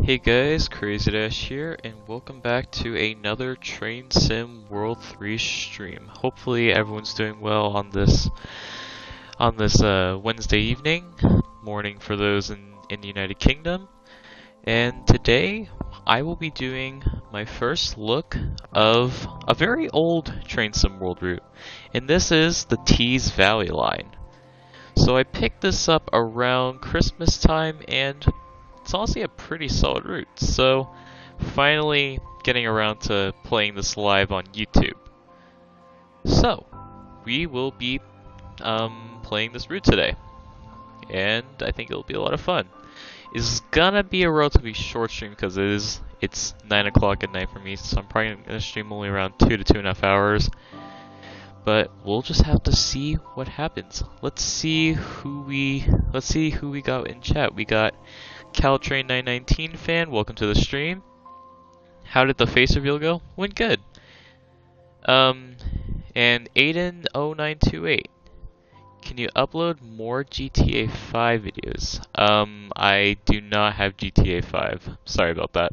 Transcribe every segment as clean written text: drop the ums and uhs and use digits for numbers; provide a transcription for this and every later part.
Hey guys, Crazy Dash here, and welcome back to another Train Sim World 3 stream. Hopefully everyone's doing well on this Wednesday evening, morning for those in the United Kingdom. And today I will be doing my first look of a very old Train Sim World route, and this is the Tees Valley line. So I picked this up around Christmas time, and it's honestly a pretty solid route. So finally getting around to playing this live on YouTube. So we will be playing this route today, and I think it'll be a lot of fun. It's gonna be a relatively short stream because it's 9 o'clock at night for me, so I'm probably gonna stream only around 2 to 2.5 hours. But we'll just have to see what happens. Let's see who we got in chat. We got Caltrain919 fan, welcome to the stream. How did the face reveal go? Went good. And Aiden0928. Can you upload more GTA 5 videos? I do not have GTA 5. Sorry about that.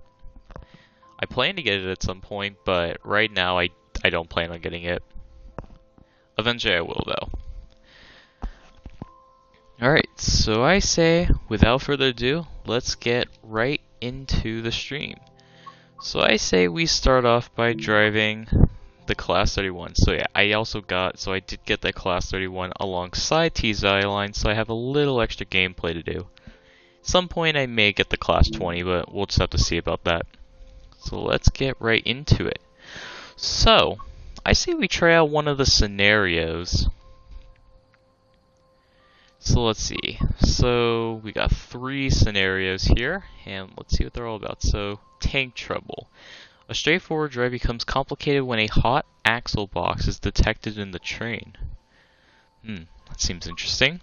I plan to get it at some point, but right now I don't plan on getting it. Eventually I will, though. Alright, so I say, without further ado, let's get right into the stream. So I say we start off by driving the Class 31. So yeah, I did get the Class 31 alongside Tees Valley line, so I have a little extra gameplay to do. At some point I may get the Class 20, but we'll just have to see about that. So let's get right into it. So, I say we try out one of the scenarios. So let's see. So we got 3 scenarios here, and let's see what they're all about. So, tank trouble. A straightforward drive becomes complicated when a hot axle box is detected in the train. That seems interesting.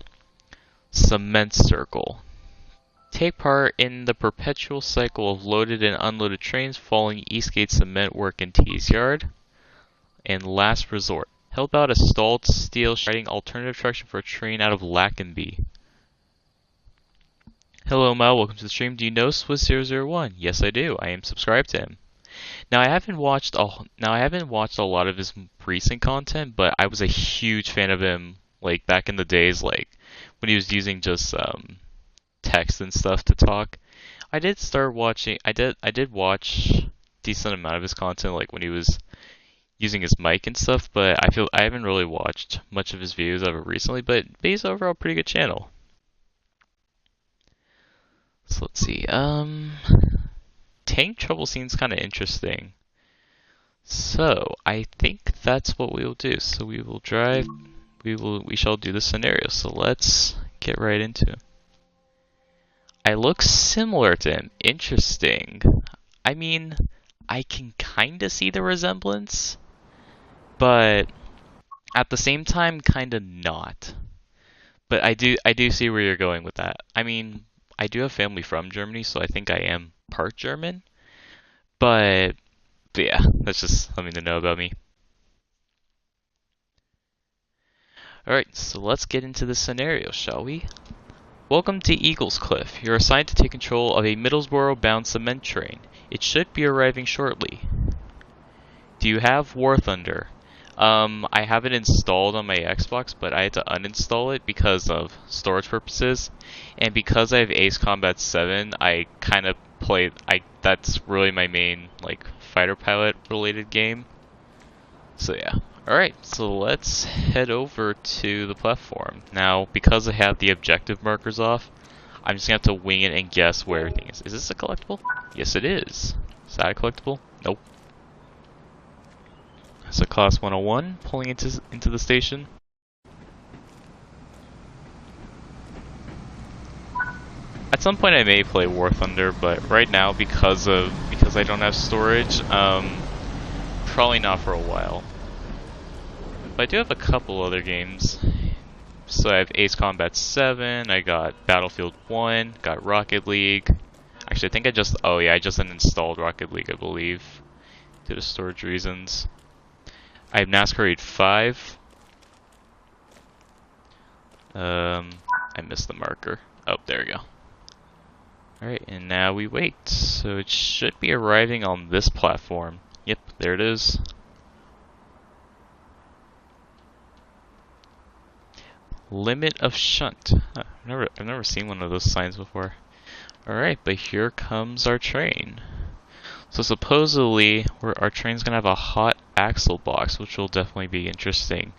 Cement circle. Take part in the perpetual cycle of loaded and unloaded trains following Eastgate cement work in Tees Yard. And last resort. Help out a stalled steel shredding alternative traction for a train out of Lackenby. Hello Mal, welcome to the stream. Do you know Swiss001? Yes I do. I am subscribed to him. Now I haven't watched a lot of his recent content, but I was a huge fan of him like back in the days, like when he was using just text and stuff to talk. I did watch decent amount of his content, like when he was using his mic and stuff, but I haven't really watched much of his videos ever recently, but he's overall pretty good channel. So let's see, tank trouble seems kind of interesting. So I think that's what we will do. So we will drive, we shall do the scenario. So let's get right into it. I look similar to him. Interesting. I mean, I can kind of see the resemblance, but at the same time, kind of not. But I do see where you're going with that. I mean, I do have family from Germany, so I think I am part German. But yeah, that's just something to know about me. Alright, so let's get into the scenario, shall we? Welcome to Eagles Cliff. You're assigned to take control of a Middlesbrough-bound cement train. It should be arriving shortly. Do you have War Thunder? I have it installed on my Xbox, but I had to uninstall it because of storage purposes. And because I have Ace Combat 7, I kind of that's really my main, like, fighter pilot related game. So yeah. Alright, so let's head over to the platform. Now, because I have the objective markers off, I'm just gonna have to wing it and guess where everything is. Is this a collectible? Yes, it is. Is that a collectible? Nope. It's a Class 101 pulling into the station. At some point I may play War Thunder, but right now because I don't have storage, probably not for a while. But I do have a couple other games. So I have Ace Combat 7, I got Battlefield 1, got Rocket League. Actually, I think I just uninstalled Rocket League, I believe, due to storage reasons. I have NASCAR 85. I missed the marker. Oh, there we go. Alright, and now we wait. So it should be arriving on this platform. Yep, there it is. Limit of shunt. Huh, I've never seen one of those signs before. Alright, but here comes our train. So supposedly, our train's gonna have a hot axle box, which will definitely be interesting.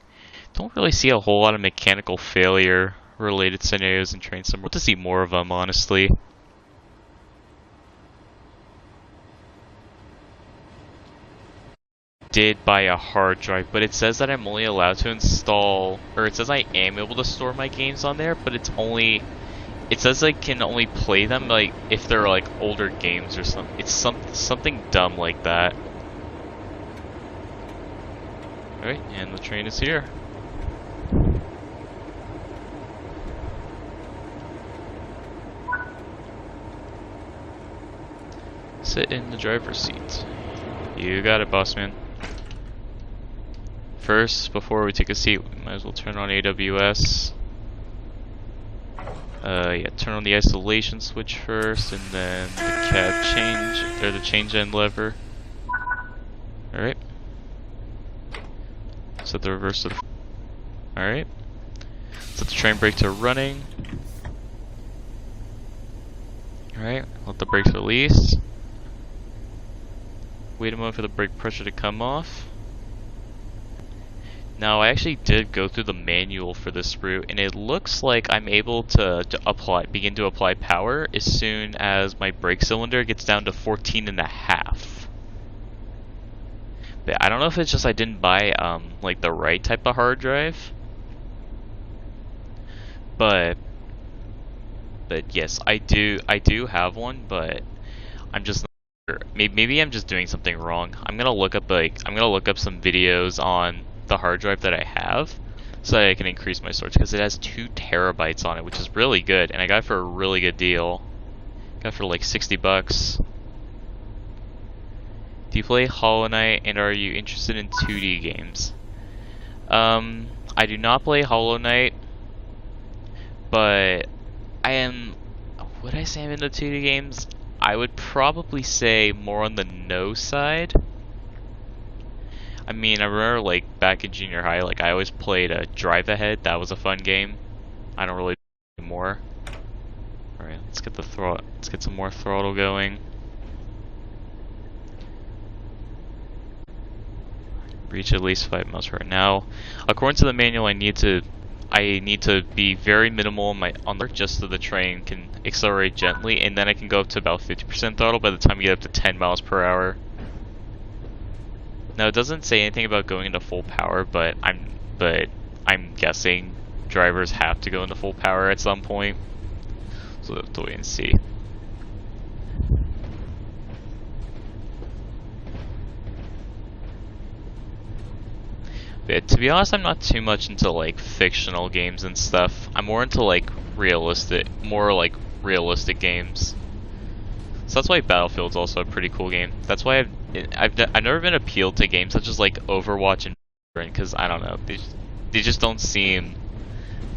Don't really see a whole lot of mechanical failure related scenarios in Train Sim. We'll have to see more of them, honestly. Did buy a hard drive, but it says that I'm only allowed to install, or it says I am able to store my games on there, but it's only, it says I can only play them like if they're like older games or something. It's something dumb like that. Alright, and the train is here. Sit in the driver's seat. You got it, boss man. First, before we take a seat, we might as well turn on AWS. Yeah, turn on the isolation switch first, and then the cab change, or the change end lever. Alright. Set the reverse to the... Alright. Set the train brake to running. Alright, let the brakes release. Wait a moment for the brake pressure to come off. Now, I actually did go through the manual for this route, and it looks like I'm able to begin to apply power as soon as my brake cylinder gets down to 14.5. But I don't know if it's just I didn't buy like the right type of hard drive. But yes, I do have one, but I'm just not sure. Maybe I'm just doing something wrong. I'm gonna look up some videos on the hard drive that I have so that I can increase my storage, because it has 2 terabytes on it, which is really good, and I got it for a really good deal. Got it for like $60. Do you play Hollow Knight, and are you interested in 2D games? I do not play Hollow Knight, but I am, would I say I'm into 2D games? I would probably say more on the no side. I mean, I remember like back in junior high, like I always played Drive Ahead. That was a fun game. I don't really play anymore. All right, let's get the throttle. Let's get some more throttle going. Reach at least 5 miles per hour. Now, according to the manual, I need to be very minimal on the just so the train can accelerate gently, and then I can go up to about 50% throttle by the time you get up to 10 miles per hour. Now, it doesn't say anything about going into full power, but I'm guessing drivers have to go into full power at some point. So we'll have to wait and see. But to be honest, I'm not too much into like fictional games and stuff. I'm more into like realistic games. So that's why Battlefield's also a pretty cool game. That's why I've never been appealed to games such as like Overwatch and because I don't know, they just don't seem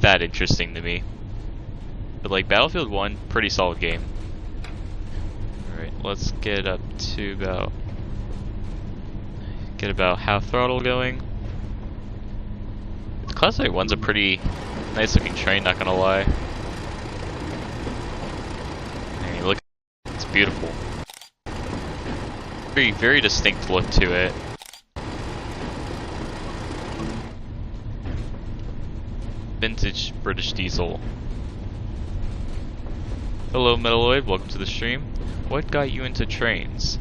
that interesting to me. But like Battlefield 1, pretty solid game. Alright, let's get up to about half throttle going. The Class 1's a pretty nice looking train, not gonna lie. I mean, look, it's beautiful. Very distinct look to it. Vintage British diesel. Hello Metalloid, welcome to the stream. What got you into trains?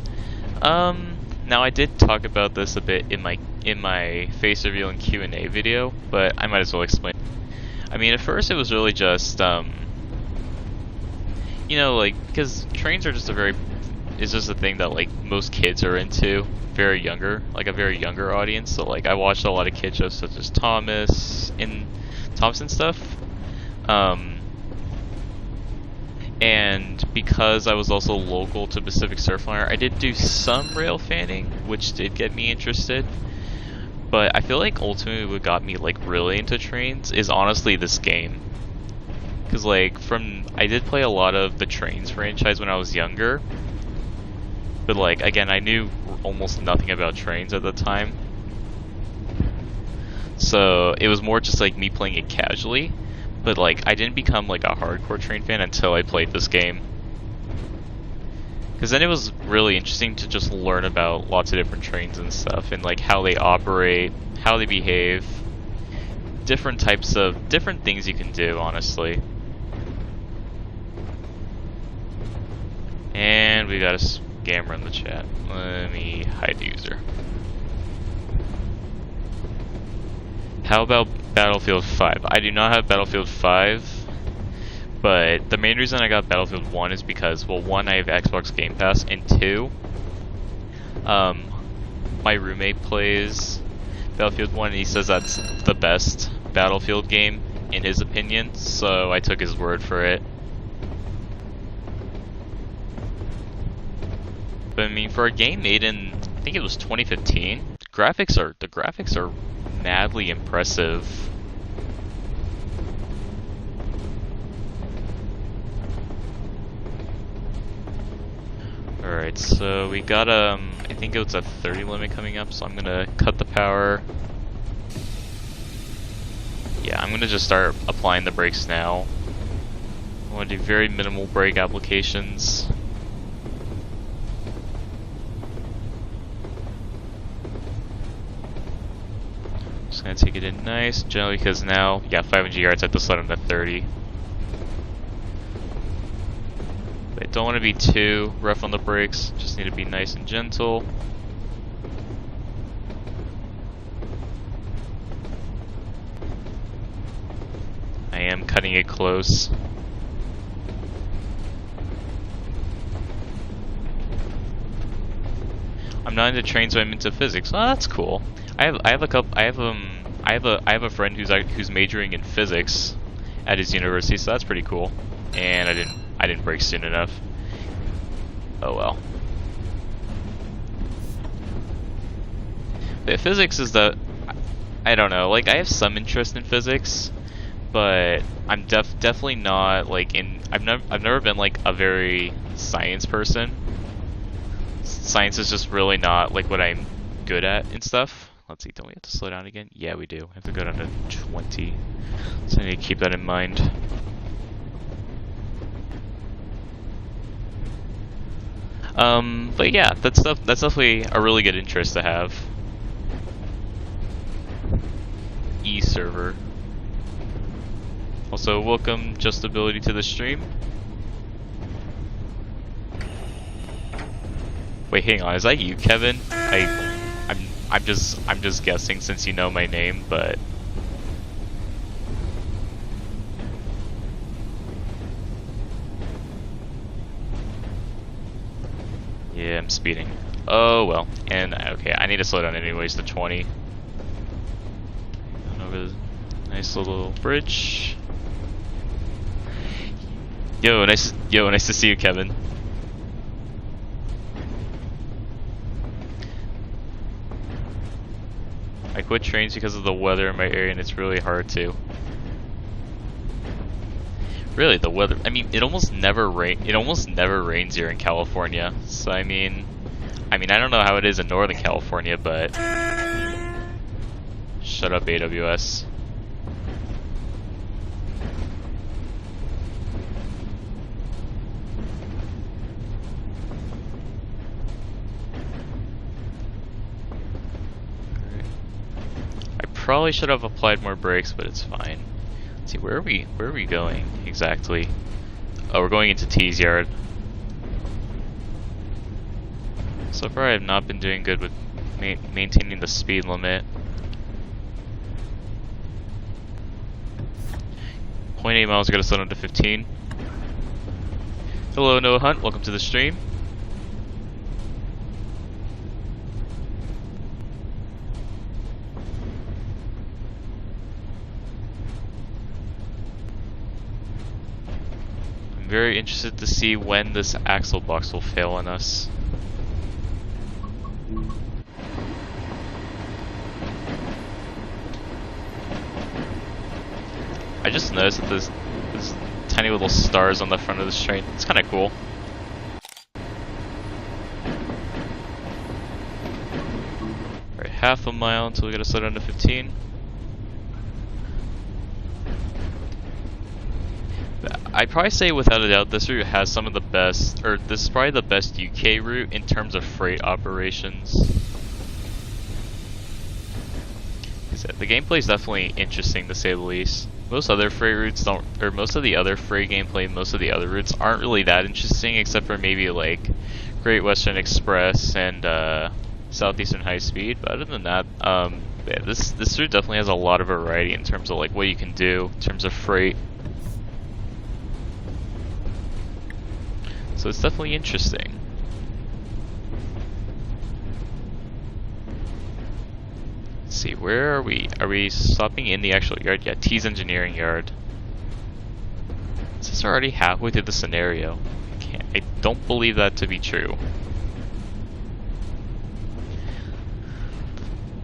Now I did talk about this a bit in my face reveal and Q&A video, but I might as well explain. I mean, at first it was really just, you know, like, because trains are just it's just a thing that, like, most kids are into, a very younger audience, so, like, I watched a lot of kid shows such as Thomas and stuff, and because I was also local to Pacific Surfliner, I did do some rail fanning, which did get me interested. But I feel like ultimately what got me like really into trains is honestly this game. Because, like, I did play a lot of the Trains franchise when I was younger. But, like, again, I knew almost nothing about trains at the time. So, it was more just, like, me playing it casually. But, like, I didn't become, like, a hardcore train fan until I played this game. Because then it was really interesting to just learn about lots of different trains and stuff, and like how they operate, how they behave, different things you can do, honestly. And we got a scammer in the chat. Let me hide the user. How about Battlefield 5? I do not have Battlefield 5. But the main reason I got Battlefield 1 is because, well, 1, I have Xbox Game Pass, and 2, my roommate plays Battlefield 1, and he says that's the best Battlefield game, in his opinion, so I took his word for it. But I mean, for a game made in, I think it was 2015, the graphics are madly impressive. Alright, so we got, I think it's a 30 limit coming up, so I'm gonna cut the power. Yeah, I'm gonna just start applying the brakes now. I wanna do very minimal brake applications. Just gonna take it in nice, generally, because now, yeah, 500 yards, I have to slow down to 30. But don't want to be too rough on the brakes, just need to be nice and gentle. I am cutting it close. I'm not into trains, so I'm into physics. Oh, that's cool. I have a friend who's majoring in physics at his university, so that's pretty cool. And I didn't brake soon enough. Oh well. But physics is I don't know, like I have some interest in physics, but I'm definitely not like I've never been like a very science person. Science is just really not like what I'm good at and stuff. Let's see, don't we have to slow down again? Yeah, we do. I have to go down to 20. So I need to keep that in mind. But yeah, that's definitely a really good interest to have. E-server. Also, welcome Just Ability to the stream. Wait, hang on, is that you, Kevin? I'm just guessing since you know my name, but yeah, I'm speeding. Oh well, and okay, I need to slow down anyways to 20. Over the nice little bridge. Yo, nice to see you, Kevin. I quit trains because of the weather in my area, and it's really hard to. Really, the weather. I mean, it almost never rains here in California. So I mean, I don't know how it is in Northern California, but shut up, AWS. Probably should have applied more brakes, but it's fine. Let's see, where are we going exactly? Oh, we're going into T's yard. So far I have not been doing good with maintaining the speed limit. 0.8 miles, gotta slow down to 15. Hello, Noah Hunt, welcome to the stream. Very interested to see when this axle box will fail on us. I just noticed that tiny little stars on the front of this train. It's kind of cool. Alright, half a mile until we gotta slow down to 15. I'd probably say without a doubt this route has some of the best, or this is probably the best UK route in terms of freight operations. The gameplay is definitely interesting to say the least. Most other freight routes don't, or most of the other freight gameplay, most of the other routes aren't really that interesting, except for maybe like Great Western Express and Southeastern High Speed. But other than that, yeah, this route definitely has a lot of variety in terms of like what you can do in terms of freight. So it's definitely interesting. Let's see, where are we? Are we stopping in the actual yard? Yeah, T's engineering yard. Is this already halfway through the scenario? I don't believe that to be true.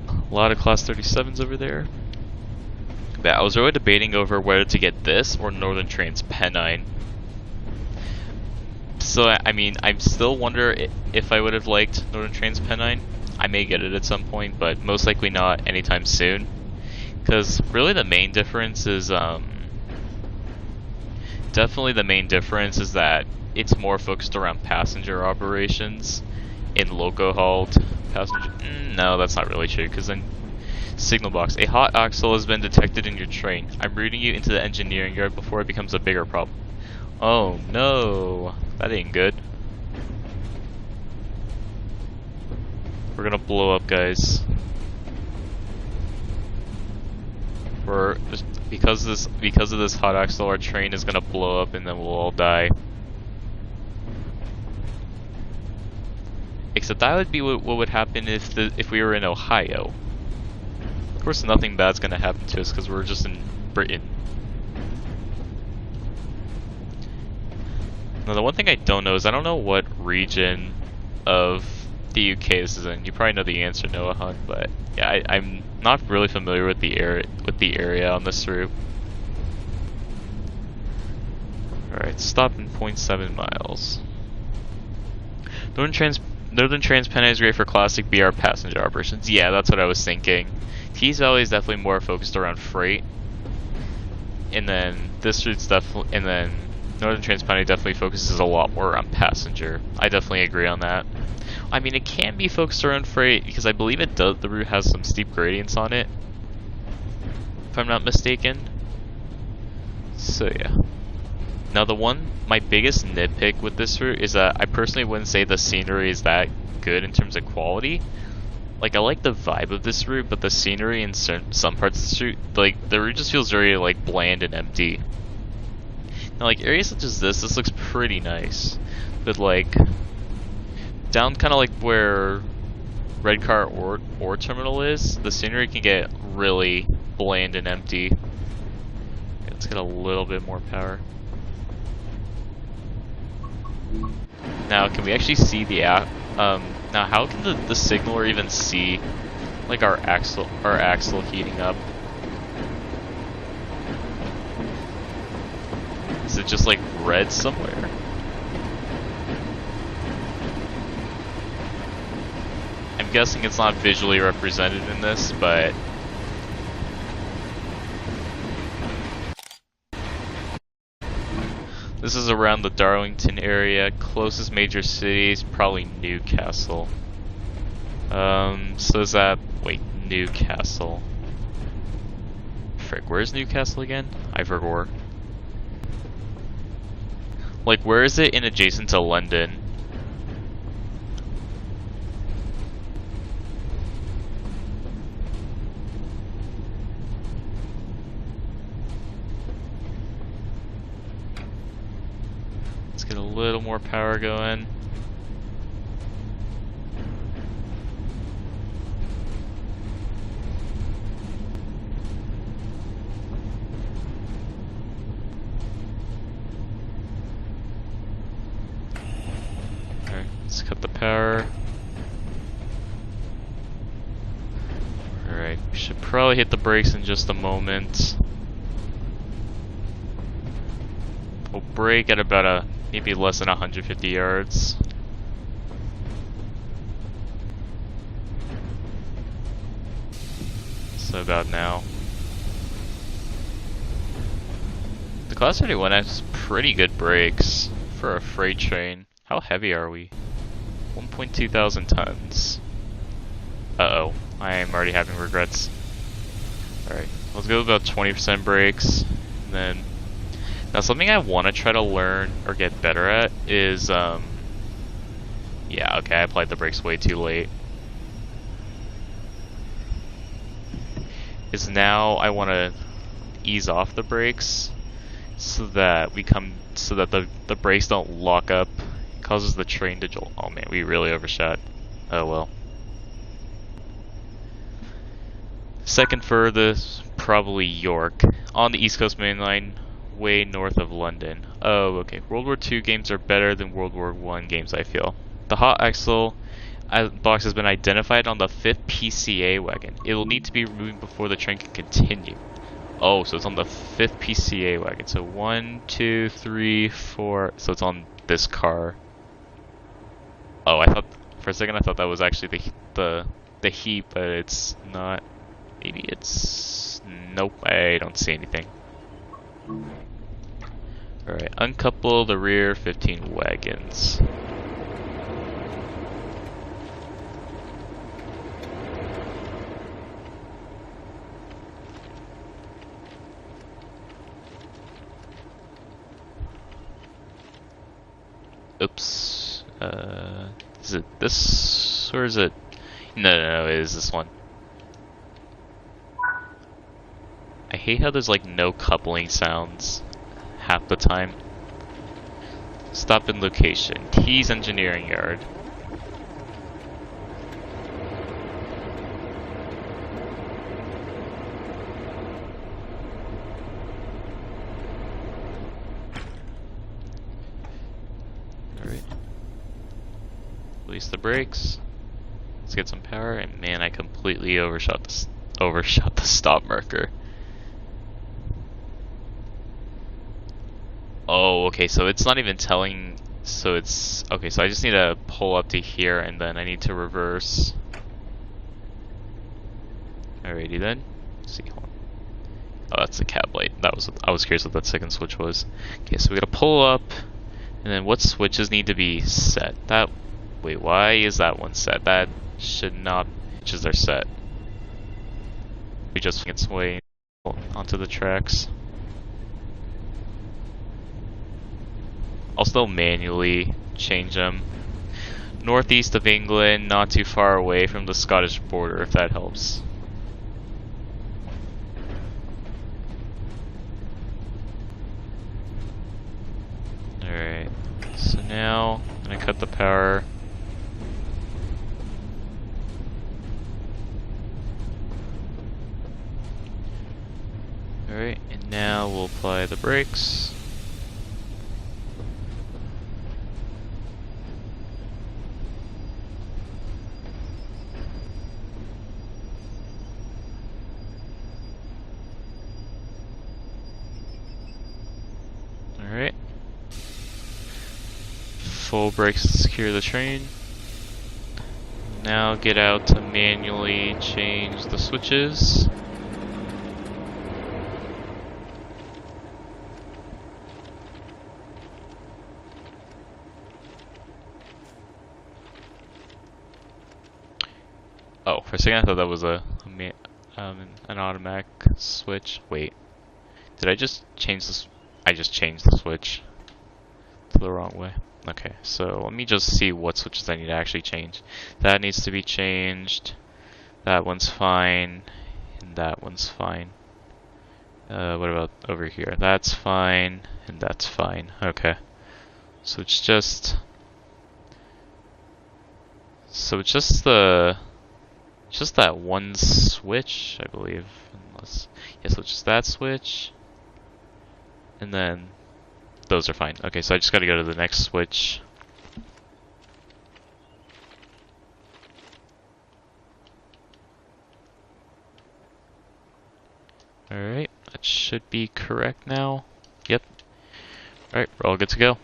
A lot of Class 37s over there. But I was really debating over whether to get this or Northern Trains Pennine. So, I mean, I still wonder if I would have liked Northern Trains Pennine. I may get it at some point, but most likely not anytime soon. Because really the main difference is, definitely the main difference is that it's more focused around passenger operations in loco-hauled passenger. No, that's not really true, because then signal box. A hot axle has been detected in your train. I'm routing you into the engineering yard before it becomes a bigger problem. Oh no, that ain't good. We're gonna blow up, guys. Because of this hot axle, our train is gonna blow up and then we'll all die. Except that would be what would happen if we were in Ohio. Of course, nothing bad's gonna happen to us because we're just in Britain. Now, the one thing I don't know is I don't know what region of the UK this is in. You probably know the answer, Noah Hunt, but yeah, I'm not really familiar with the area on this route. Alright, stop in 0.7 miles. Northern Trans Pennine is great for classic BR passenger operations. Yeah, that's what I was thinking. Tees Valley is definitely more focused around freight. And then this route's definitely, and then Northern Trans Pennine definitely focuses a lot more on passenger. I definitely agree on that. I mean, it can be focused around freight because I believe it does. The route has some steep gradients on it, if I'm not mistaken. So yeah. Now my biggest nitpick with this route is that I personally wouldn't say the scenery is that good in terms of quality. Like, I like the vibe of this route, but the scenery in some parts of this route, like, the route just feels very, like, bland and empty. Now, like, areas such as this looks pretty nice. But, like, down kind of like where Red Car ore terminal is, the scenery can get really bland and empty. Let's get a little bit more power. Now, can we actually see the now how can the signaler even see like our axle heating up? Is it just like red somewhere? I'm guessing it's not visually represented in this, but this is around the Darlington area. Closest major cities, probably Newcastle. So is that, wait, Newcastle. Frick, where's Newcastle again? I forgot. Like, where is it in adjacent to London? Let's get a little more power going. Alright, let's cut the power. Alright, we should probably hit the brakes in just a moment. We'll brake at about maybe less than 150 yards. So about now. The Class 31 has pretty good brakes for a freight train. How heavy are we? 1.2 thousand tons. Uh-oh, I am already having regrets. Alright, let's go about 20% brakes. And then, now something I want to try to learn or get better at is, yeah, okay, I applied the brakes way too late. Is now I want to ease off the brakes so that the brakes don't lock up. It causes the train to jolt. Oh man, we really overshot. Oh well. Second furthest, probably York, on the East Coast Main Line, way north of London. Oh, okay. World War II games are better than World War I games, I feel. The hot axle box has been identified on the 5th PCA wagon. It will need to be removed before the train can continue. Oh, so it's on the 5th PCA wagon. So 1, 2, 3, 4. So it's on this car. Oh, I thought for a second I thought that was actually the heap, but it's not. Maybe it's... Nope, I don't see anything. Alright, uncouple the rear 15 wagons. Oops. Is it this, or is it... No, it is this one. I hate how there's like no coupling sounds half the time. Stop in location. T's Engineering Yard. Alright. Release the brakes. Let's get some power, and man, I completely overshot the stop marker. Oh, okay, so it's not even telling, so it's, okay, so I just need to pull up to here and then I need to reverse. Alrighty then. Let's see, hold on. Oh, that's the cab light. I was curious what that second switch was. Okay, so we gotta pull up, and then what switches need to be set? Wait, why is that one set? That should not, switches are set. We just find its way onto the tracks. I'll still manually change them. Northeast of England, not too far away from the Scottish border, if that helps. Alright, so now I'm gonna cut the power. Alright, and now we'll apply the brakes. Alright. Full brakes to secure the train. Now get out to manually change the switches. Oh, for a second I thought that was an automatic switch. Wait, did I just change this? I just changed the switch to the wrong way. Okay, so let me just see what switches I need to actually change. That needs to be changed. That one's fine, and that one's fine. What about over here? That's fine, and that's fine. Okay, so it's just that one switch, I believe. Unless, yeah, so it's just that switch, and then those are fine. Okay, so I just gotta go to the next switch. Alright, that should be correct now. Yep. Alright, we're all good to go.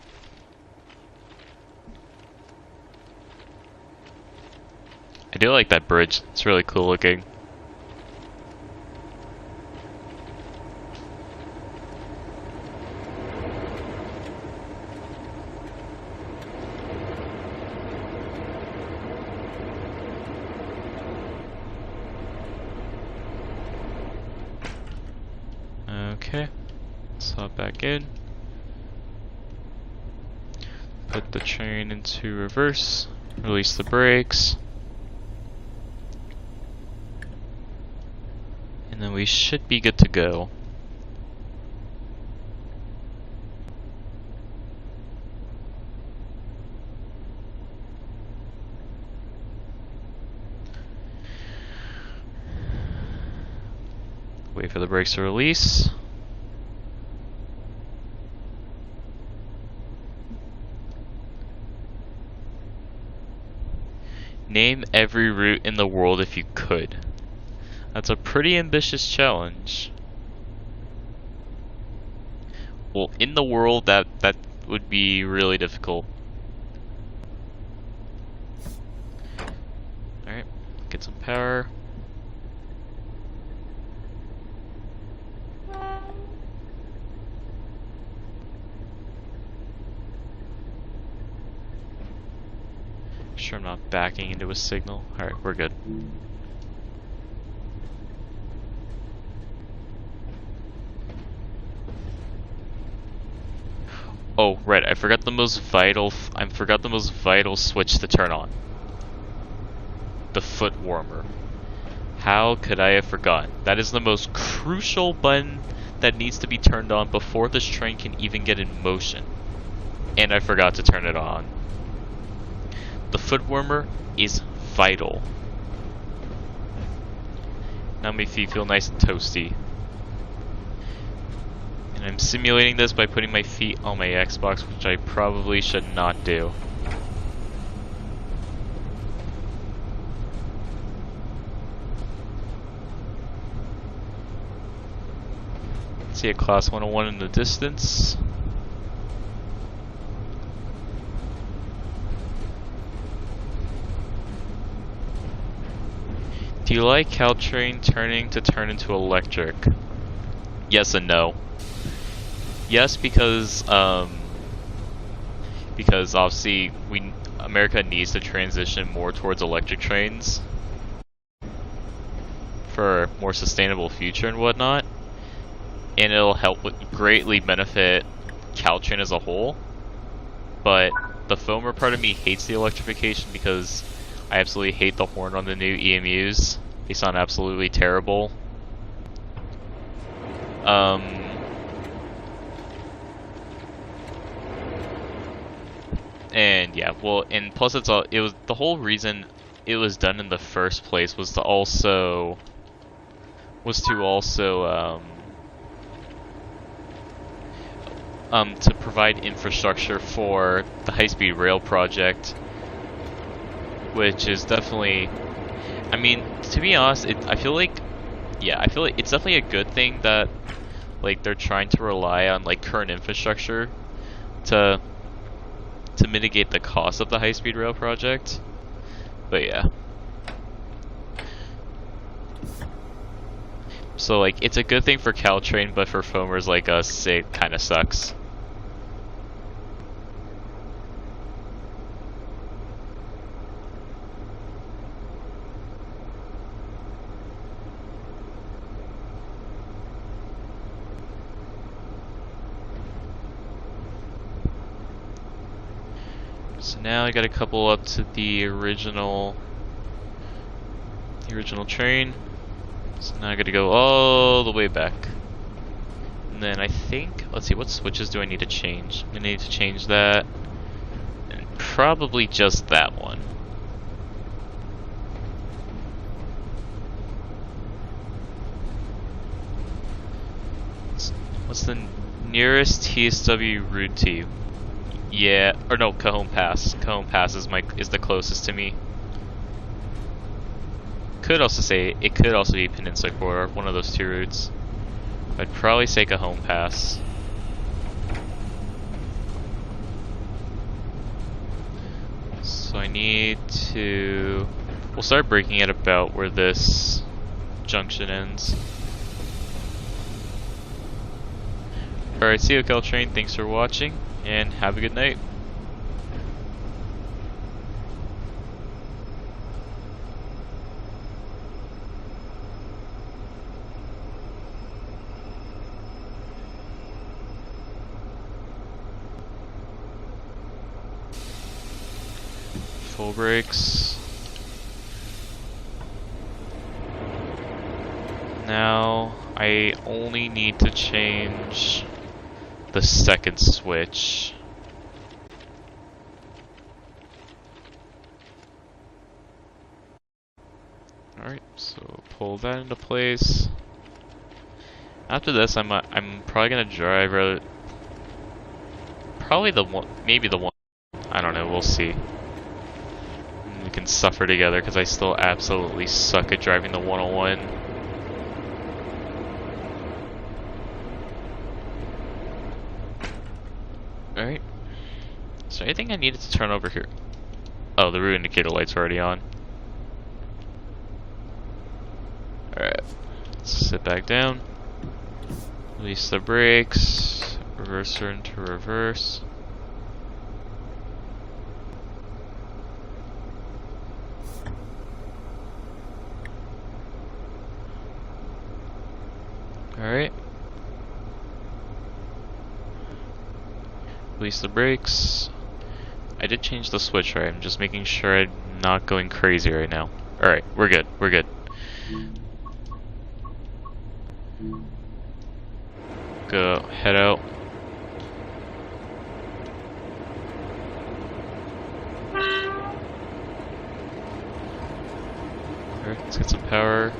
I do like that bridge. It's really cool looking. Okay, let's hop back in. Put the train into reverse. Release the brakes. And then we should be good to go. Wait for the brakes to release. Name every route in the world if you could. That's a pretty ambitious challenge. Well, in the world, that would be really difficult. Alright, get some power. Sure I'm not backing into a signal. Alright, we're good. Oh, right, I forgot the most vital switch to turn on. The foot warmer. How could I have forgotten? That is the most crucial button that needs to be turned on before this train can even get in motion. And I forgot to turn it on. The foot warmer is vital. Now my feet feel nice and toasty. And I'm simulating this by putting my feet on my Xbox, which I probably should not do. See a class 101 in the distance. Do you like Caltrain turning to turn into electric? Yes and no. Yes, because obviously America needs to transition more towards electric trains for a more sustainable future and whatnot, and it'll help greatly benefit Caltrain as a whole. But the foamer part of me hates the electrification because I absolutely hate the horn on the new EMUs. They sound absolutely terrible. And yeah, well, and plus it was the whole reason it was done in the first place was to also to provide infrastructure for the high-speed rail project, which is definitely, I mean, to be honest, I feel like it's definitely a good thing that like they're trying to rely on like current infrastructure to mitigate the cost of the high-speed rail project. But yeah. So like it's a good thing for Caltrain, but for foamers like us, it kind of sucks. So now I got a couple up to the original train. So now I gotta go all the way back. And then I think, let's see, what switches do I need to change? I'm gonna need to change that. And probably just that one. What's the nearest TSW route to you? Yeah, or no, Cajon Pass. Cajon Pass is the closest to me. Could also say it could also be Peninsula Corridor, one of those two routes. I'd probably say Cajon Pass. I need to... We'll start breaking it about where this junction ends. Alright, see you, Caltrain. Thanks for watching, and have a good night. Full brakes. Now, I only need to change the second switch. Alright, so pull that into place. After this, I'm probably gonna drive probably the one, maybe the one. I don't know, we'll see. We can suffer together because I still absolutely suck at driving the 101. Alright. Is there anything I needed to turn over here? Oh, the rear indicator light's already on. Alright. Sit back down. Release the brakes. Reverser into reverse. Alright. Release the brakes. I did change the switch, right? I'm just making sure I'm not going crazy right now. Alright, we're good. We're good. Go, head out. Alright, let's get some power.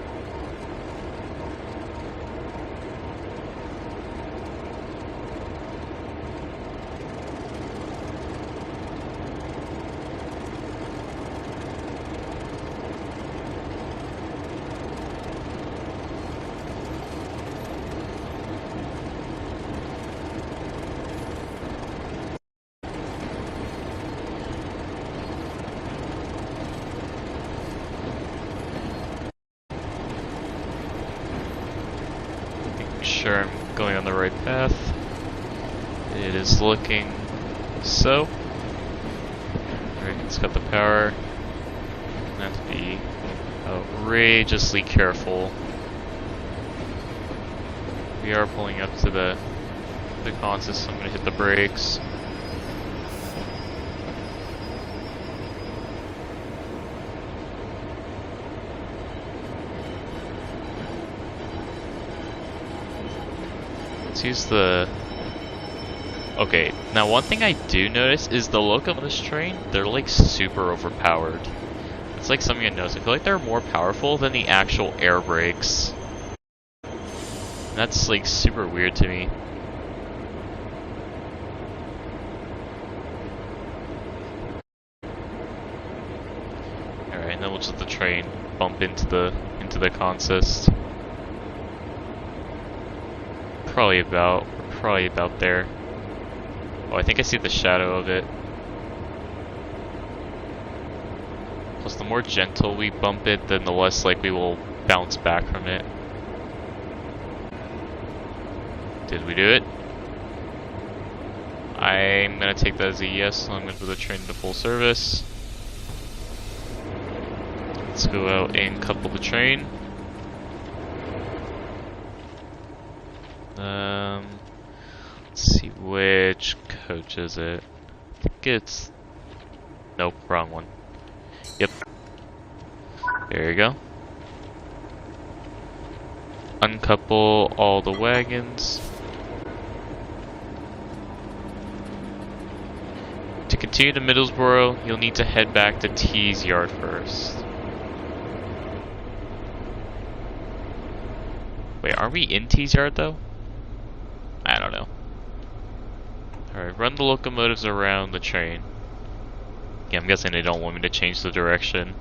Sure I'm going on the right path. It is looking so. Alright, let's cut the power. I have to be outrageously careful. We are pulling up to the consist, so I'm gonna hit the brakes. Let's use the... Okay, now one thing I do notice is the locomotives train, they're like super overpowered. It's like something I noticed. I feel like they're more powerful than the actual air brakes. And that's like super weird to me. Alright, and then we'll just let the train bump into the consist. Probably about there. Oh, I think I see the shadow of it. Plus, the more gentle we bump it, then the less likely we'll bounce back from it. Did we do it? I'm gonna take that as a yes, so I'm gonna put the train into full service. Let's go out and couple the train. Let's see, which coach is it? I think it's... Nope, wrong one. Yep. There you go. Uncouple all the wagons. To continue to Middlesbrough, you'll need to head back to T's yard first. Wait, are we in T's yard though? I don't know. Alright, run the locomotives around the train. Yeah, I'm guessing they don't want me to change the direction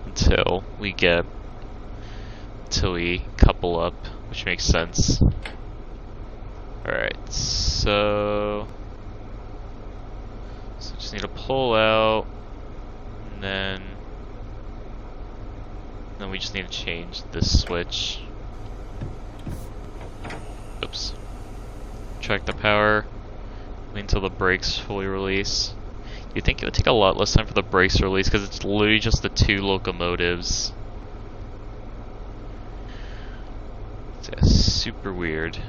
until we couple up, which makes sense. Alright, so just need to pull out. then we just need to change this switch. Oops. Track the power. Wait until the brakes fully release. You'd think it would take a lot less time for the brakes to release because it's literally just the two locomotives. It's super weird.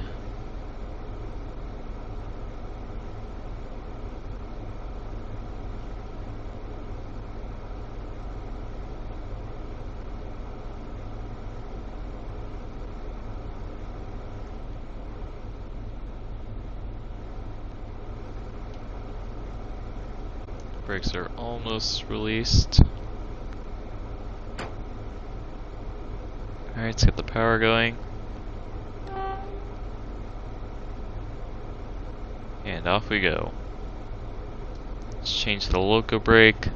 Brakes are almost released. Alright, let's get the power going. And off we go. Let's change the loco brake.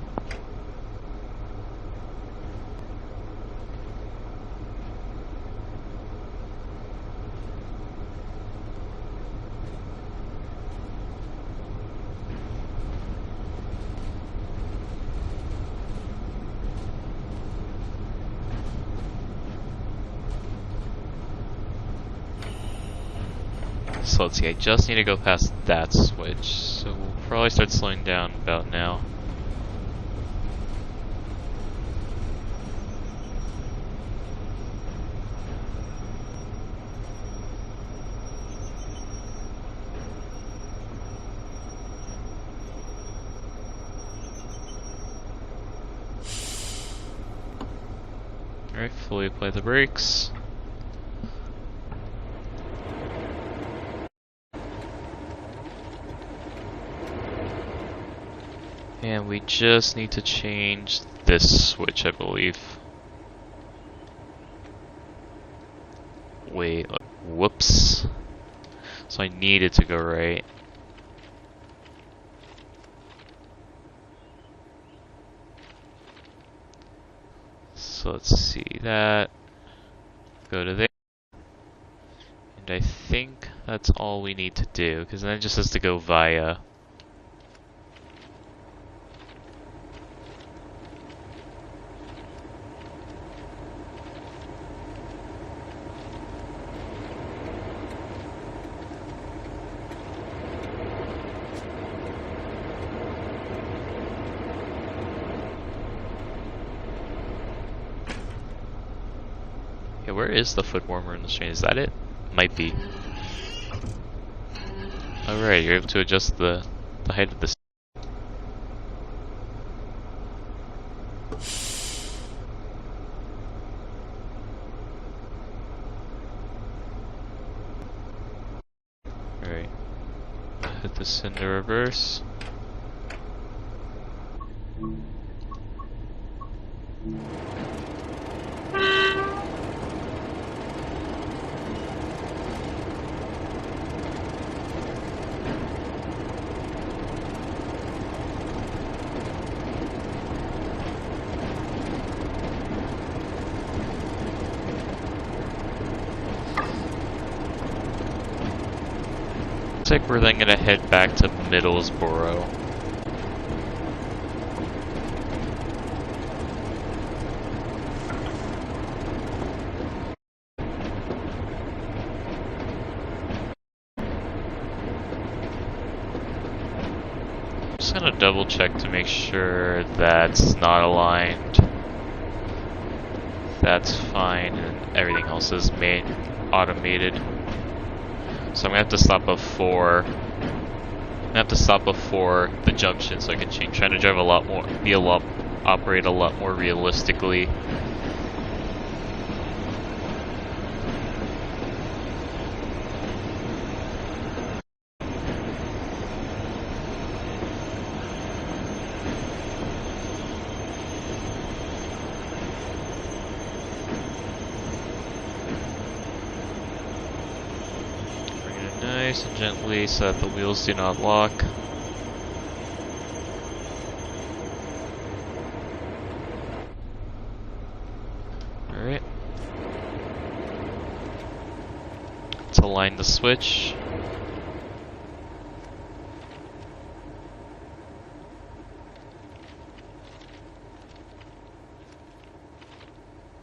So let's see, I just need to go past that switch, so we'll probably start slowing down about now. Alright, fully apply the brakes. And we just need to change this switch, I believe. Wait, whoops. So I needed to go right. So let's see that. Go to there. And I think that's all we need to do, because then it just has to go via. Yeah, where is the foot warmer in this train? Is that it? Might be. Alright, you're able to adjust the height of this. Alright. Hit this into reverse. Looks like we're then gonna head back to Middlesboro. Just gonna double check to make sure that's not aligned. That's fine, and everything else is made automated. So I'm gonna have to stop before. I'm gonna have to stop before the junction so I can change. Trying to drive a lot more, operate a lot more realistically. Nice and gently so that the wheels do not lock. Alright. Let's align the switch.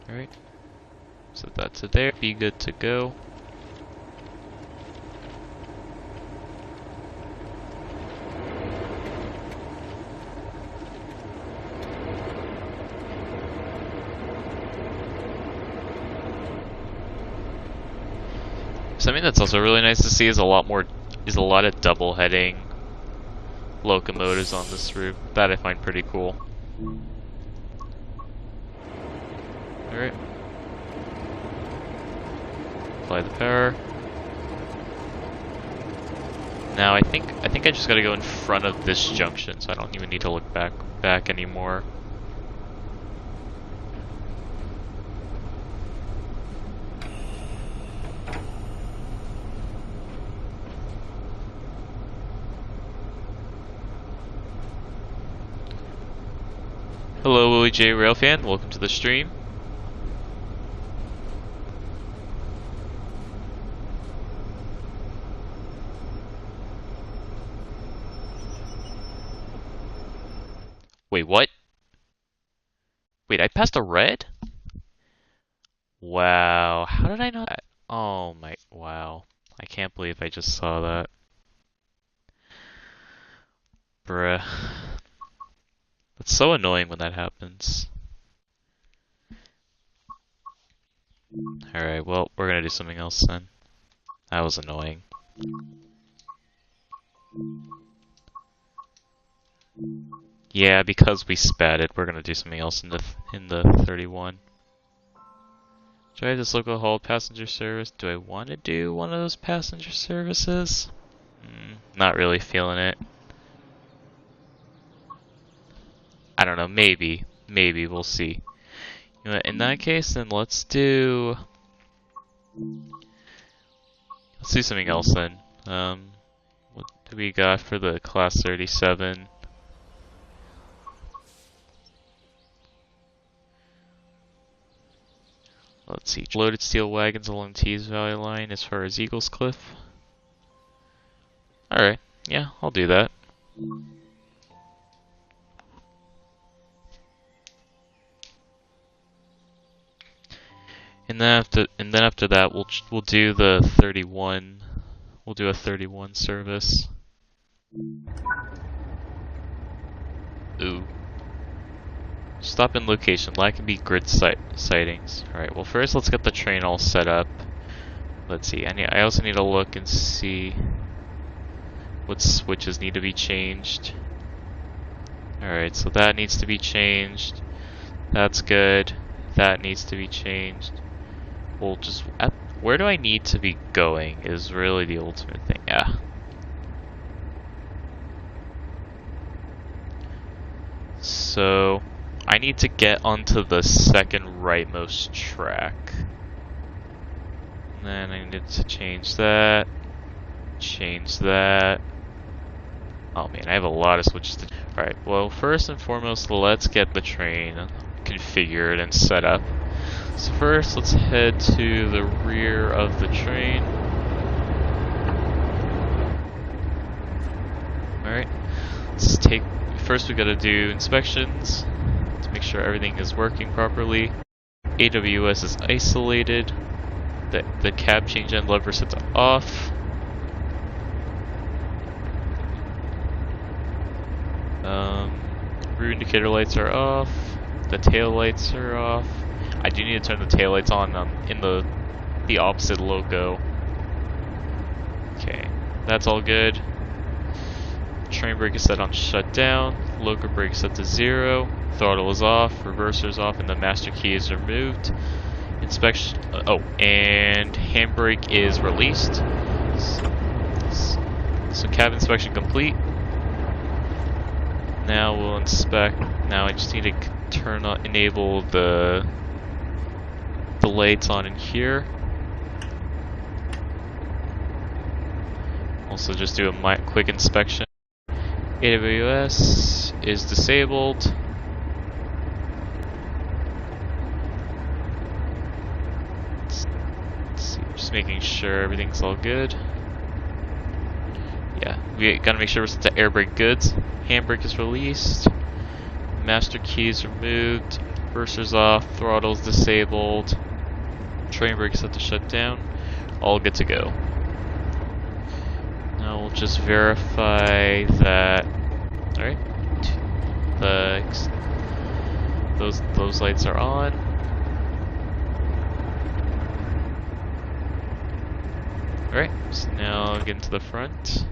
Alright. Set that to there. Be good to go. Something that's also really nice to see is a lot of double heading locomotives on this route. That I find pretty cool. Alright. Apply the power. Now I think I just gotta go in front of this junction, so I don't even need to look back anymore. Hello, Willie J. Railfan. Welcome to the stream. Wait, what? Wait, I passed a red? Wow, how did I know that? Oh my, wow. I can't believe I just saw that. Bruh. That's so annoying when that happens. Alright, well, we're gonna do something else then. That was annoying. Yeah, because we spatted, we're gonna do something else in the 31. Try this local haul passenger service. Do I want to do one of those passenger services? Not really feeling it. I don't know, maybe. Maybe, we'll see. You know what, in that case, then let's do something else then. What do we got for the class 37? Let's see. Loaded steel wagons along Tees Valley line as far as Eagles Cliff. Alright, yeah, I'll do that. And then after that, we'll do the 31. We'll do a 31 service. Ooh. Stop in location. That can be grid sightings. Alright, well first let's get the train all set up. Let's see. I also need to look and see what switches need to be changed. Alright, so that needs to be changed. That's good. That needs to be changed. We'll just... where do I need to be going is really the ultimate thing. Yeah. So... I need to get onto the second rightmost track. And then I need to change that. Change that. Oh man, I have a lot of switches to... Alright, well first and foremost, let's get the train configured and set up. So first, let's head to the rear of the train. Alright, let's take... First we gotta do inspections to make sure everything is working properly. AWS is isolated. The cab change end lever sets off. Rear indicator lights are off. The tail lights are off. I do need to turn the tail lights on in the opposite loco. Okay, that's all good. Train brake is set on shutdown. Loco brake set to 0. Throttle is off. Reverser is off, and the master key is removed. Inspection. And handbrake is released. So cab inspection complete. Now we'll inspect. Now I just need to enable the lights on in here. Also just do a quick inspection. AWS is disabled. Let's see, just making sure everything's all good. Yeah, we gotta make sure we're set to air brake goods. Handbrake is released. Master key is removed. Reverser's off, throttle's disabled, train brake set to shut down, all good to go. Now we'll just verify that, alright, those lights are on. Alright, so now get into the front.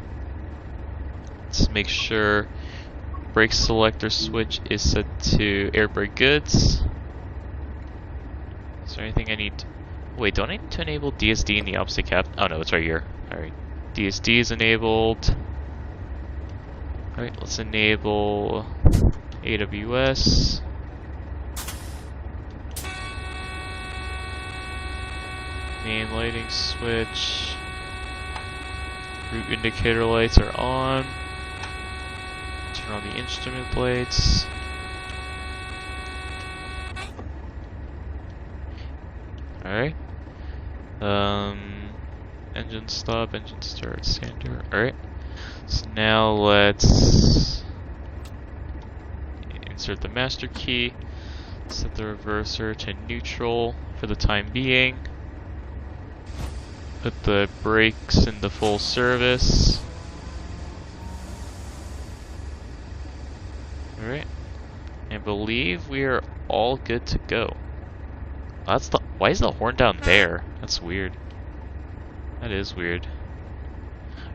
Let's make sure brake selector switch is set to air brake goods. Is there anything I need to... Wait, don't I need to enable DSD in the opposite cab? Oh no, it's right here. Alright, DSD is enabled. Alright, let's enable AWS. Main lighting switch. Route indicator lights are on. Turn on the instrument lights. Alright. Engine stop, engine start, standard. Alright. So now let's insert the master key. Set the reverser to neutral for the time being. Put the brakes into full service. Alright. I believe we are all good to go. Why is the horn down there? That's weird. That is weird.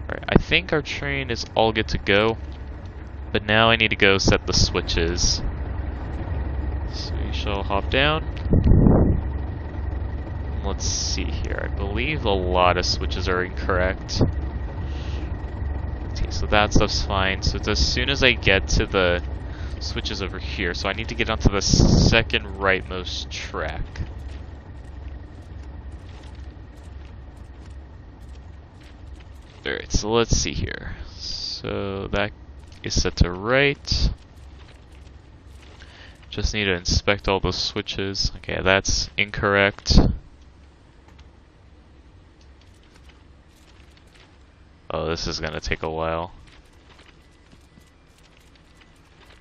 Alright, I think our train is all good to go. But now I need to go set the switches. So we shall hop down. Let's see here. I believe a lot of switches are incorrect. Okay, so that stuff's fine. So it's as soon as I get to the switches over here. So I need to get onto the second rightmost track. Alright, so let's see here. So that is set to right. Just need to inspect all those switches. Okay, that's incorrect. Oh, this is gonna take a while.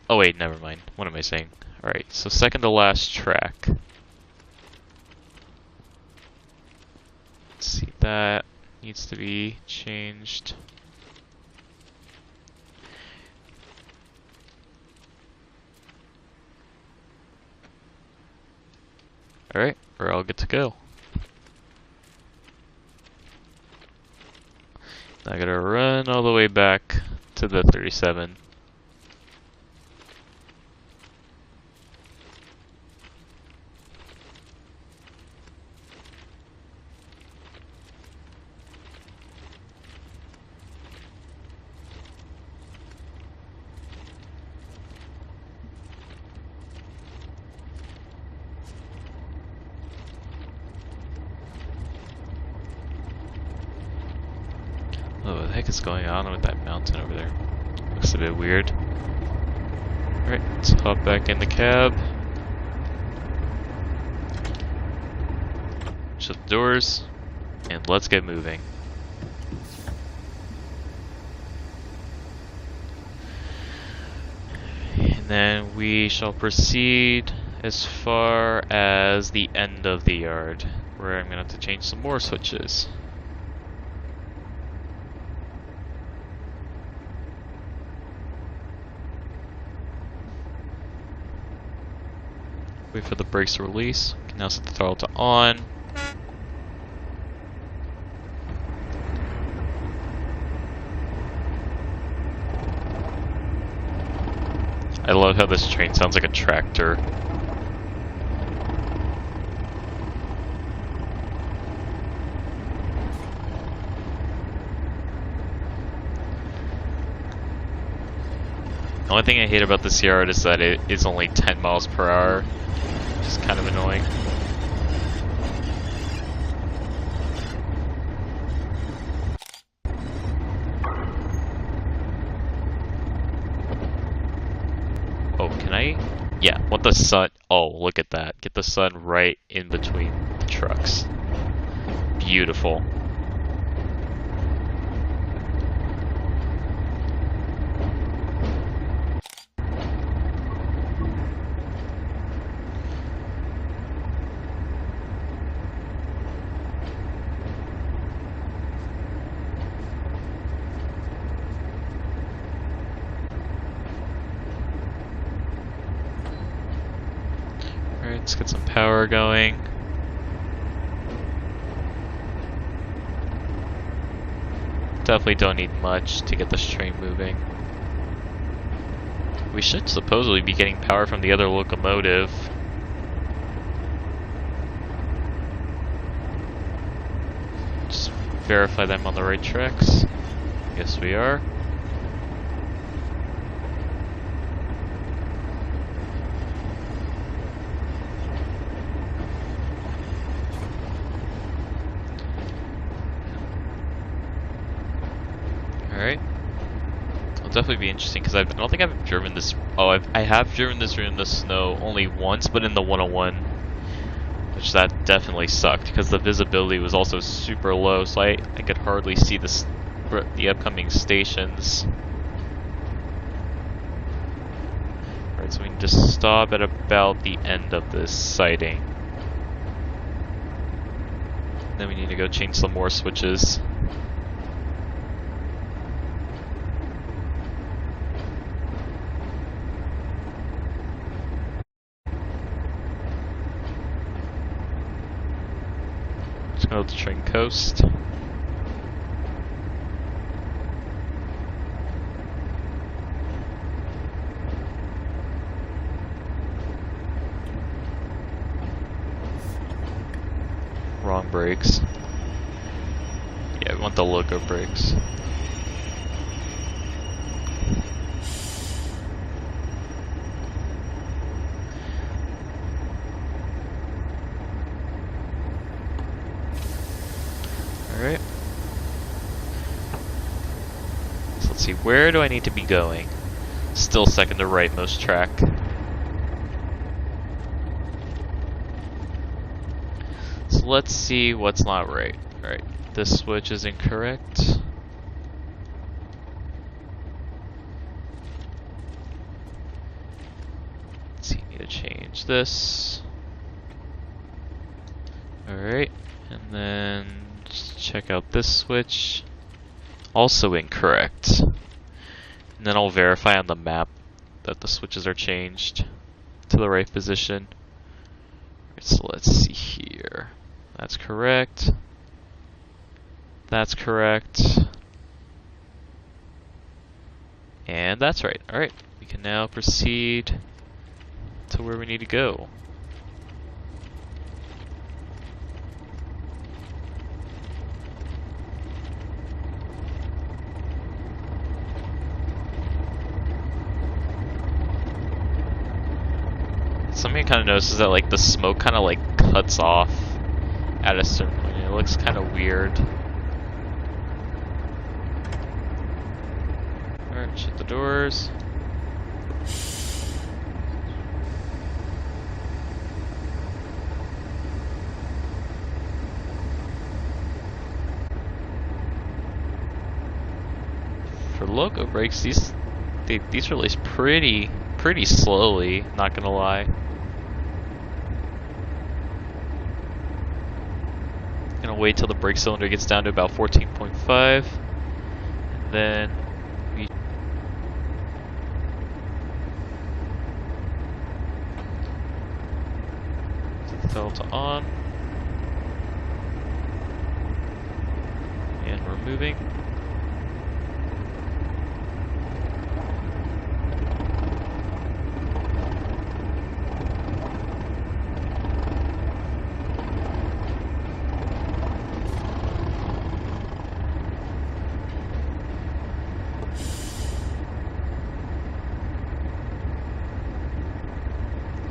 Oh wait, never mind. What am I saying? Alright, so second to last track. Let's see, that needs to be changed. Alright, we're all good to go. Now I gotta run all the way back to the 37. Oh, what the heck is going on with that mountain over there? Looks a bit weird. Alright, let's hop back in the cab. Shut the doors, and let's get moving. And then we shall proceed as far as the end of the yard, where I'm gonna have to change some more switches. Wait for the brakes to release. Can now set the throttle to on. I love how this train sounds like a tractor. The only thing I hate about this yard is that it is only 10 miles per hour. Which is kind of annoying. Oh, can I? Yeah, want the sun. Oh, look at that. Get the sun right in between the trucks. Beautiful. let's get some power going. Definitely don't need much to get this train moving. We should supposedly be getting power from the other locomotive. Just verify them on the right tracks. Yes, we are. Alright. It'll definitely be interesting because I don't think I've driven this. Oh, I have driven this in the snow only once, but in the 101. Which that definitely sucked because the visibility was also super low, so I could hardly see the upcoming stations. Alright, so we need to stop at about the end of this siding. Then we need to go change some more switches. Just gonna let the train coast. Wrong brakes. Yeah, we want the loco brakes. Alright. So let's see, where do I need to be going? Still second to rightmost track. So let's see what's not right. Alright, this switch is incorrect. Let's see, need to change this. Alright, and then just check out this switch. Also incorrect. And then I'll verify on the map that the switches are changed to the right position. So let's see here. That's correct. That's correct. And that's right. Alright, we can now proceed to where we need to go. Something I kind of noticed is that like the smoke kind of like cuts off at a certain point. It looks kind of weird. Alright, shut the doors. For loco brakes, these release pretty slowly, not gonna lie. Gonna wait till the brake cylinder gets down to about 14.5, and then we set the throttle to on, and we're moving.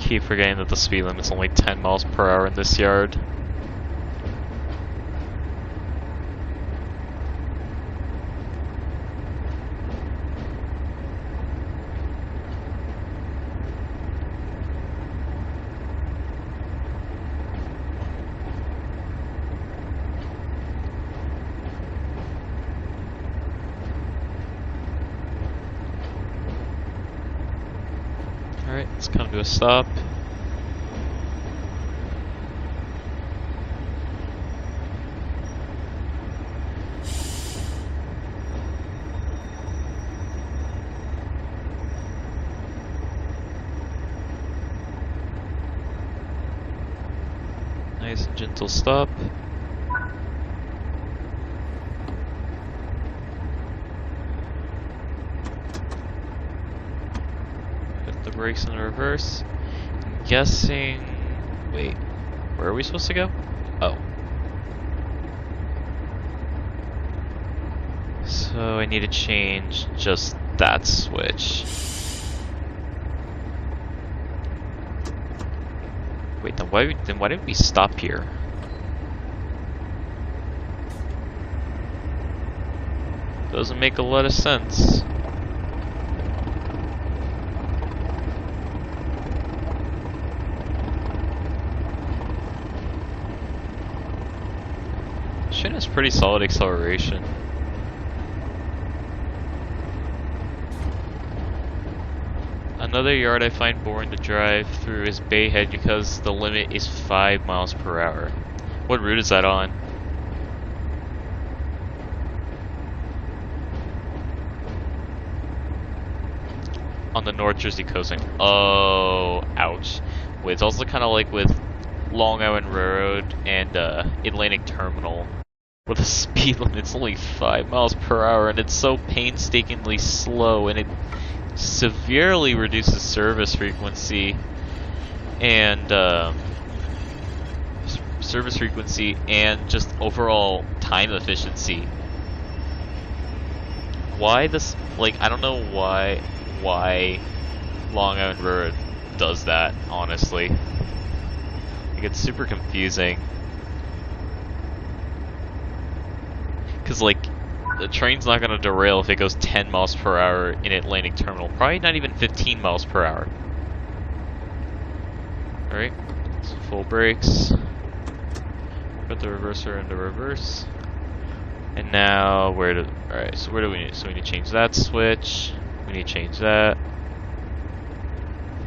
Keep forgetting that the speed limit's only 10 miles per hour in this yard. Alright, let's come to a stop. Nice and gentle stop. Put the brakes in reverse. I'm guessing... Wait, where are we supposed to go? Oh. So I need to change just that switch. Wait, then why did we stop here? Doesn't make a lot of sense. Shin has pretty solid acceleration. Another yard I find boring to drive through is Bayhead because the limit is 5 miles per hour. What route is that on? On the North Jersey coasting. Oh, ouch. Wait, it's also kind of like with Long Island Railroad and Atlantic Terminal, where the speed limit's only 5 miles per hour and it's so painstakingly slow, and it severely reduces service frequency and just overall time efficiency. Why this? Like, I don't know why Long Island Railroad does that. Honestly, like, it's super confusing. Cause like, the train's not gonna derail if it goes 10 miles per hour in Atlantic Terminal. Probably not even 15 miles per hour. Alright, so full brakes. Put the reverser into reverse. And now, alright, so where do we need? So we need to change that switch. We need to change that.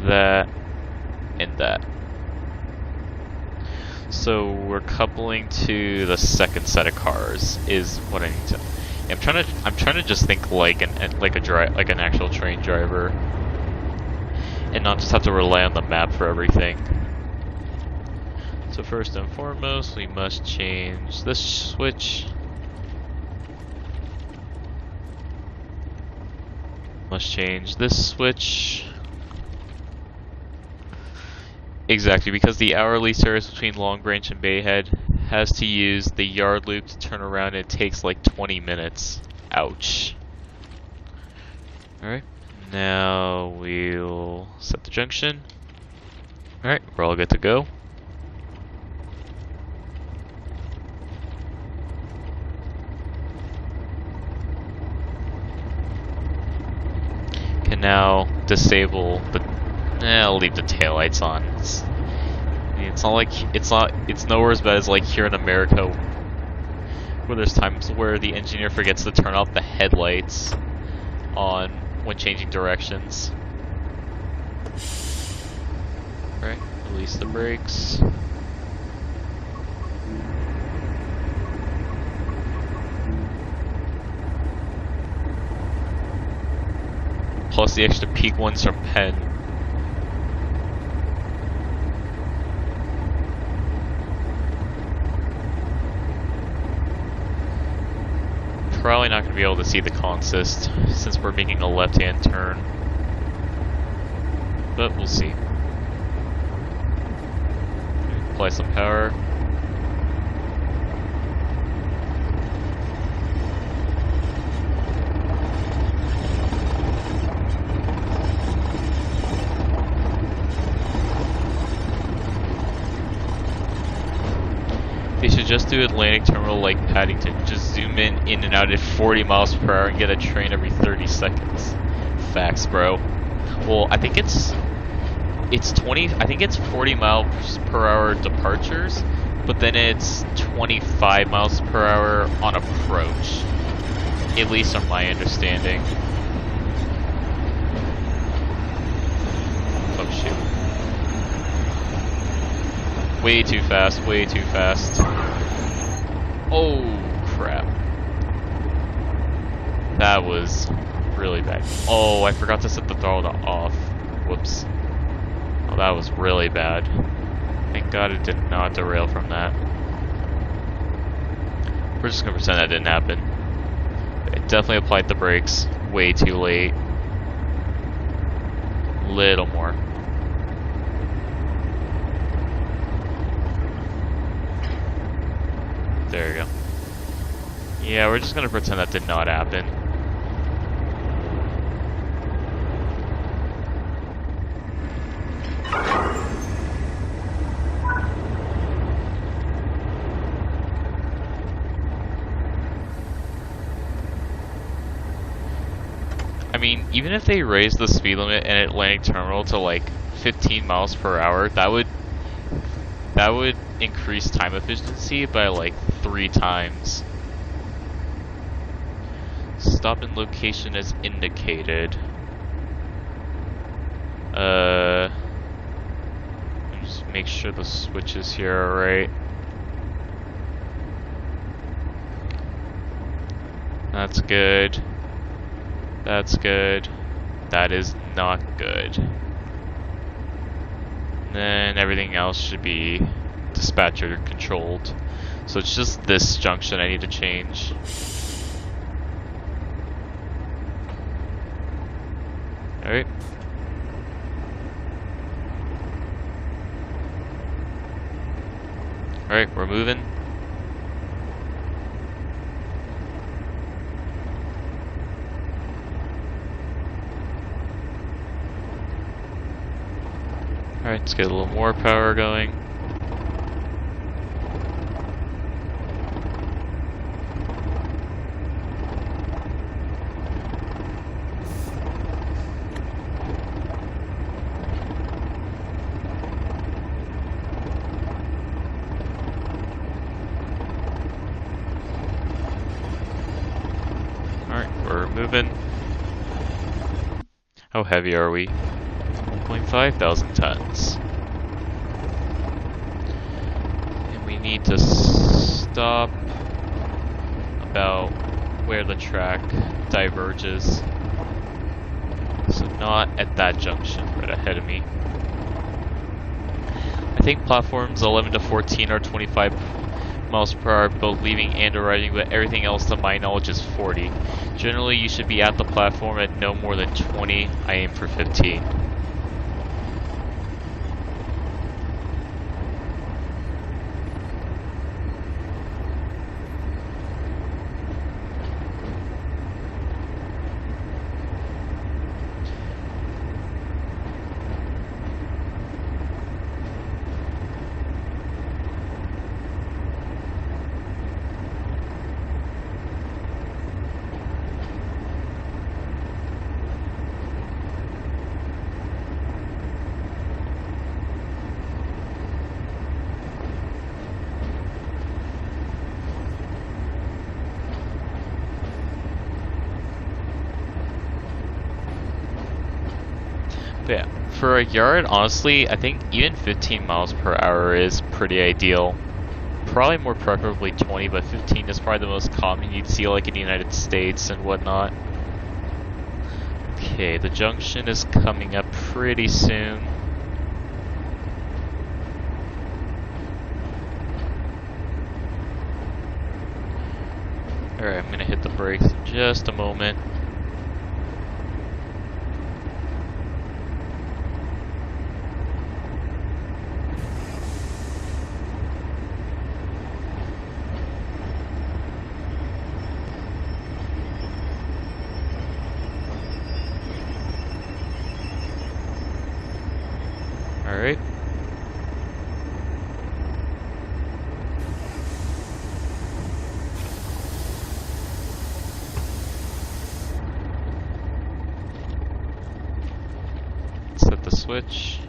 That. And that. So we're coupling to the second set of cars is what I need to. I'm trying to just think like an actual train driver, and not just have to rely on the map for everything. So first and foremost, we must change this switch. Must change this switch. Exactly, because the hourly service between Long Branch and Bayhead has to use the yard loop to turn around, and it takes like 20 minutes. Ouch. Alright, now we'll set the junction. Alright, we're all good to go. Can now disable the... I'll leave the taillights on. It's nowhere as bad as like here in America, where there's times where the engineer forgets to turn off the headlights on when changing directions. Alright, release the brakes. Plus the extra peak ones from Penn. Probably not going to be able to see the consist since we're making a left-hand turn, but we'll see. Apply some power. They should just do Atlantic Terminal like Paddington. Just zoom in and out at 40 miles per hour and get a train every 30 seconds. Facts, bro. Well, I think it's 40 miles per hour departures, but then it's 25 miles per hour on approach. At least from my understanding. Oh shoot. Way too fast, way too fast. Oh, crap. That was really bad. Oh, I forgot to set the throttle to off. Whoops. Oh, that was really bad. Thank God it did not derail from that. We're just gonna pretend that didn't happen. It definitely applied the brakes way too late. Little more. There you go. Yeah, we're just gonna pretend that did not happen. I mean, even if they raised the speed limit in Atlantic Terminal to like 15 miles per hour, that would increase time efficiency by like 3 times. Stop in location as indicated. Just make sure the switches here are right. That's good. That's good. That is not good. And then everything else should be dispatcher controlled. So it's just this junction I need to change. Alright. Alright, we're moving. Alright, let's get a little more power going. Alright, we're moving. How heavy are we? 1,500 tons. And we need to stop about where the track diverges. So not at that junction right ahead of me. I think platforms 11 to 14 are 25 miles per hour both leaving and arriving, but everything else to my knowledge is 40. Generally you should be at the platform at no more than 20. I aim for 15. But yeah, for a yard, honestly, I think even 15 miles per hour is pretty ideal. Probably more preferably 20, but 15 is probably the most common you'd see like in the United States and whatnot. Okay, the junction is coming up pretty soon. Alright, I'm gonna hit the brakes in just a moment. Alright. Set the switch.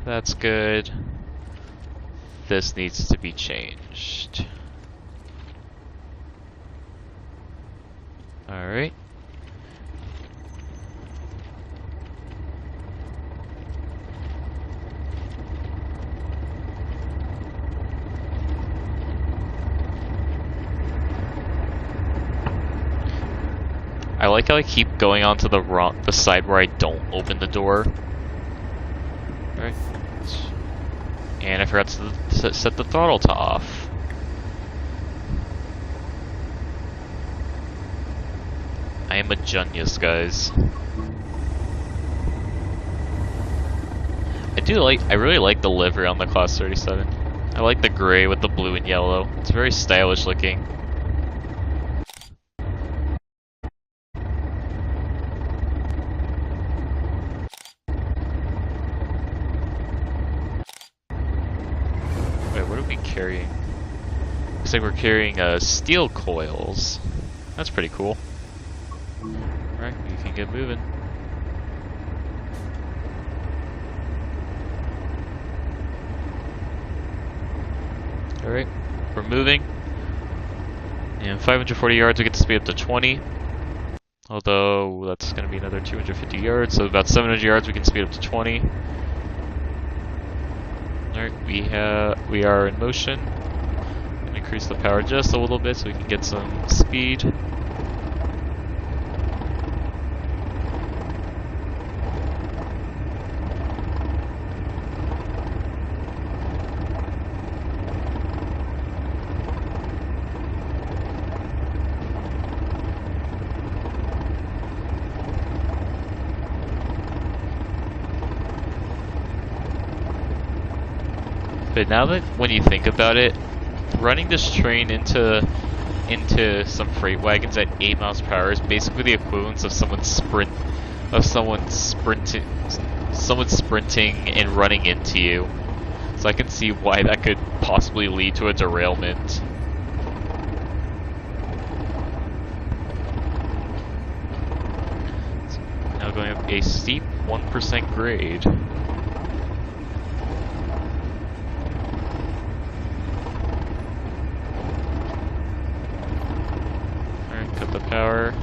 That's good. This needs to be changed. Alright. I like how I keep going onto the side where I don't open the door. Alright. And I forgot to set the throttle to off. I am a genius, guys. I really like the livery on the Class 37. I like the gray with the blue and yellow. It's very stylish looking. Wait, what are we carrying? Looks like we're carrying steel coils. That's pretty cool. Alright, we can get moving. Alright, we're moving. And 540 yards, we get to speed up to 20. Although, that's going to be another 250 yards, so about 700 yards we can speed up to 20. Alright, we are in motion. Gonna increase the power just a little bit so we can get some speed. But now that when you think about it, running this train into some freight wagons at 8 miles per hour is basically the equivalent of someone sprinting and running into you. So I can see why that could possibly lead to a derailment. Now going up a steep 1% grade. Cut the power.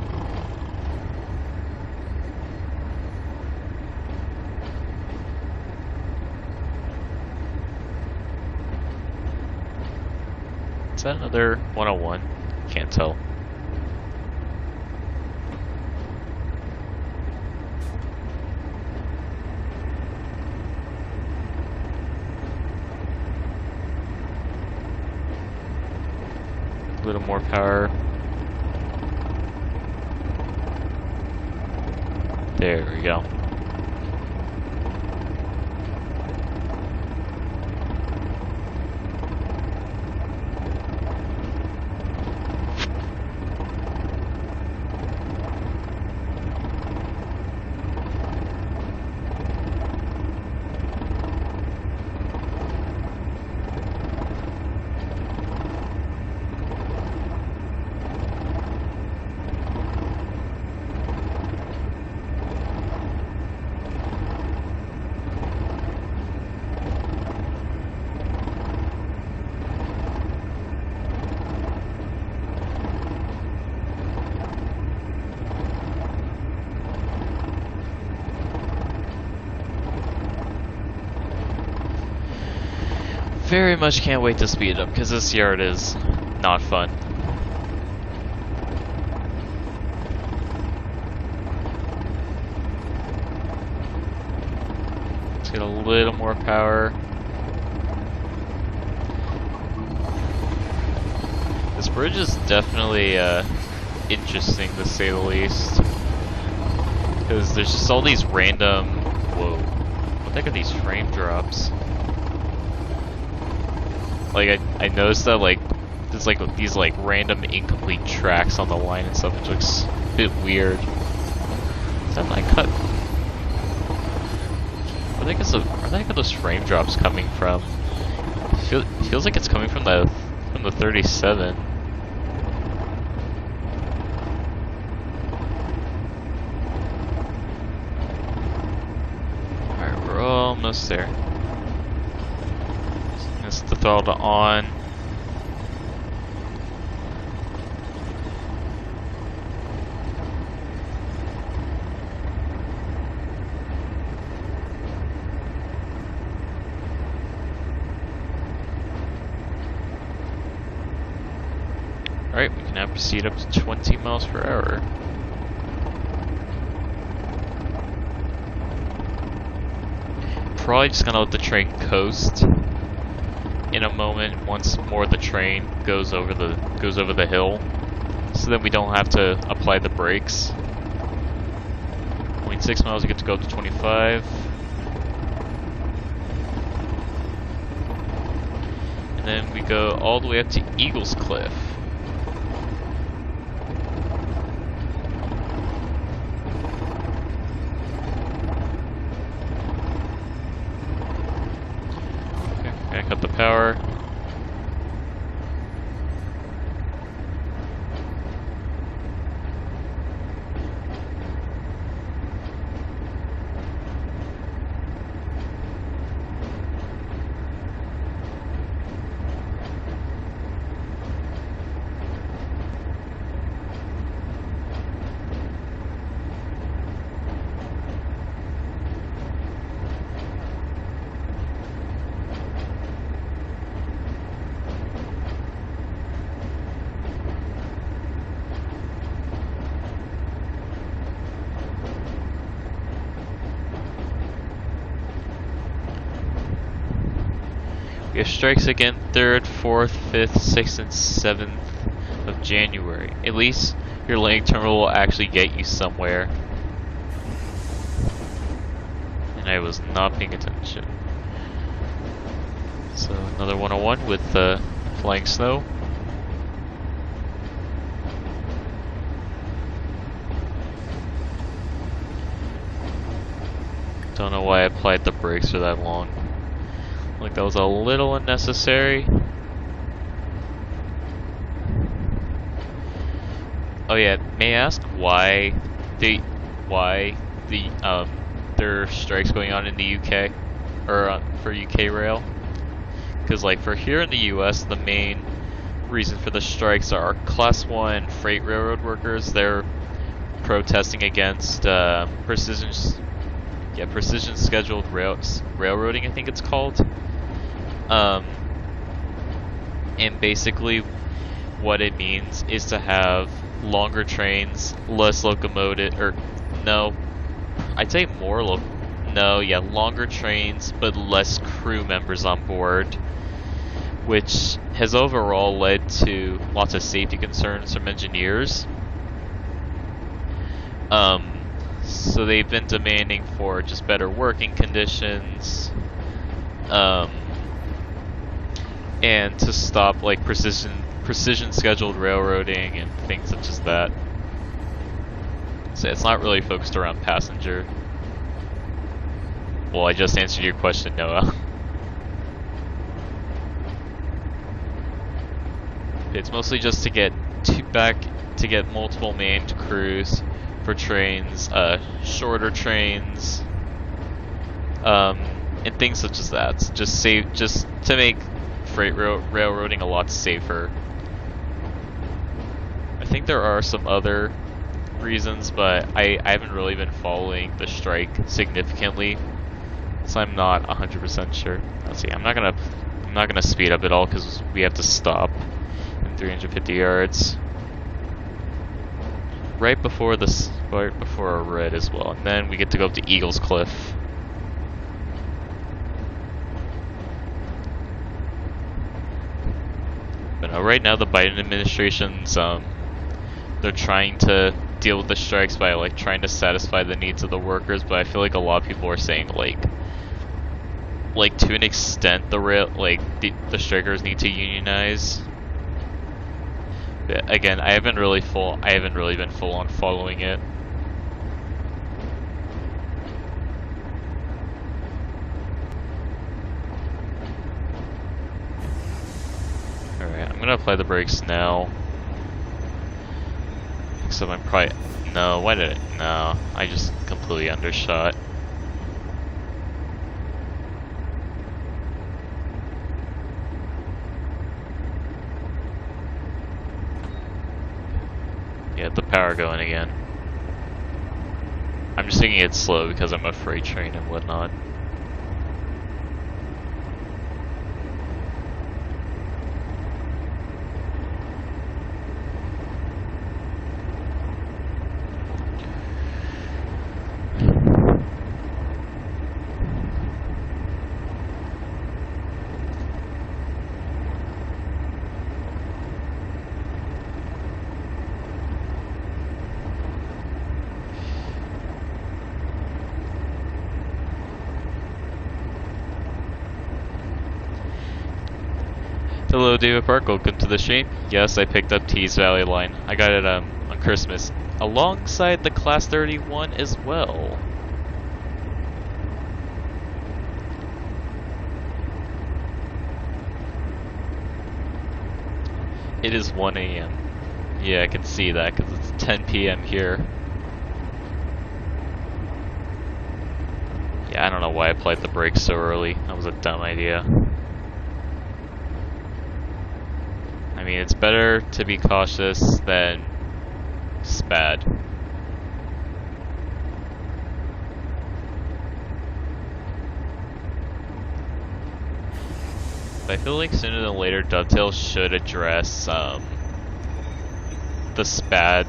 Is that another 101? Can't tell. A little more power. There we go. Very much can't wait to speed up because this yard is not fun. Let's get a little more power. This bridge is definitely interesting to say the least. Because there's just all these random... Whoa. What the heck are these frame drops? Like, I noticed that, like, there's, like, these, like, random incomplete tracks on the line and stuff, which looks a bit weird. Is that line cut? Where the heck are those frame drops coming from? Feels like it's coming from the 37. Alright, we're almost there. Let's the throttle on. Alright, we can now proceed up to 20 miles per hour. probably just gonna let the train coast in a moment once more the train goes over the hill, so that we don't have to apply the brakes. 0.6 miles, we get to go up to 25. And then we go all the way up to Eagles Cliff. Okay, gonna cut the power. We have strikes again 3rd, 4th, 5th, 6th, and 7th of January. At least your link terminal will actually get you somewhere. And I was not paying attention. So another 101 with flying snow. Don't know why I applied the brakes for that long. Like that was a little unnecessary. Oh yeah, may I ask why there are strikes going on in the UK or for UK rail? Because like for here in the US, the main reason for the strikes are Class 1 freight railroad workers. They're protesting against precision scheduled railroading, I think it's called. And basically what it means is to have longer trains, less locomotive, or no, I'd say more longer trains, but less crew members on board, which has overall led to lots of safety concerns from engineers. So they've been demanding for just better working conditions, and to stop like precision scheduled railroading and things such as that. So it's not really focused around passenger. Well, I just answered your question, Noah. It's mostly just to get multiple manned crews for trains, shorter trains, and things such as that. Just to make freight railroading a lot safer. I think there are some other reasons, but I haven't really been following the strike significantly, so I'm not 100% sure. Let's see. I'm not gonna speed up at all because we have to stop in 350 yards. Right before a red as well, and then we get to go up to Eagles Cliff. But right now the Biden administration's they're trying to deal with the strikes by like trying to satisfy the needs of the workers, but I feel like a lot of people are saying like to an extent the strikers need to unionize. But again, I haven't really been full on following it. Alright, I'm gonna apply the brakes now. Except I'm probably... No, why did it... No, I just completely undershot. Get the power going again. I'm just taking it slow because I'm a freight train and whatnot. Hello, David Park. Welcome to the stream. Yes, I picked up Tees Valley Line. I got it on Christmas, alongside the Class 31 as well. It is 1 a.m. Yeah, I can see that because it's 10 p.m. here. Yeah, I don't know why I applied the brakes so early. That was a dumb idea. I mean, it's better to be cautious than spad. But I feel like sooner than later, Dovetail should address the spad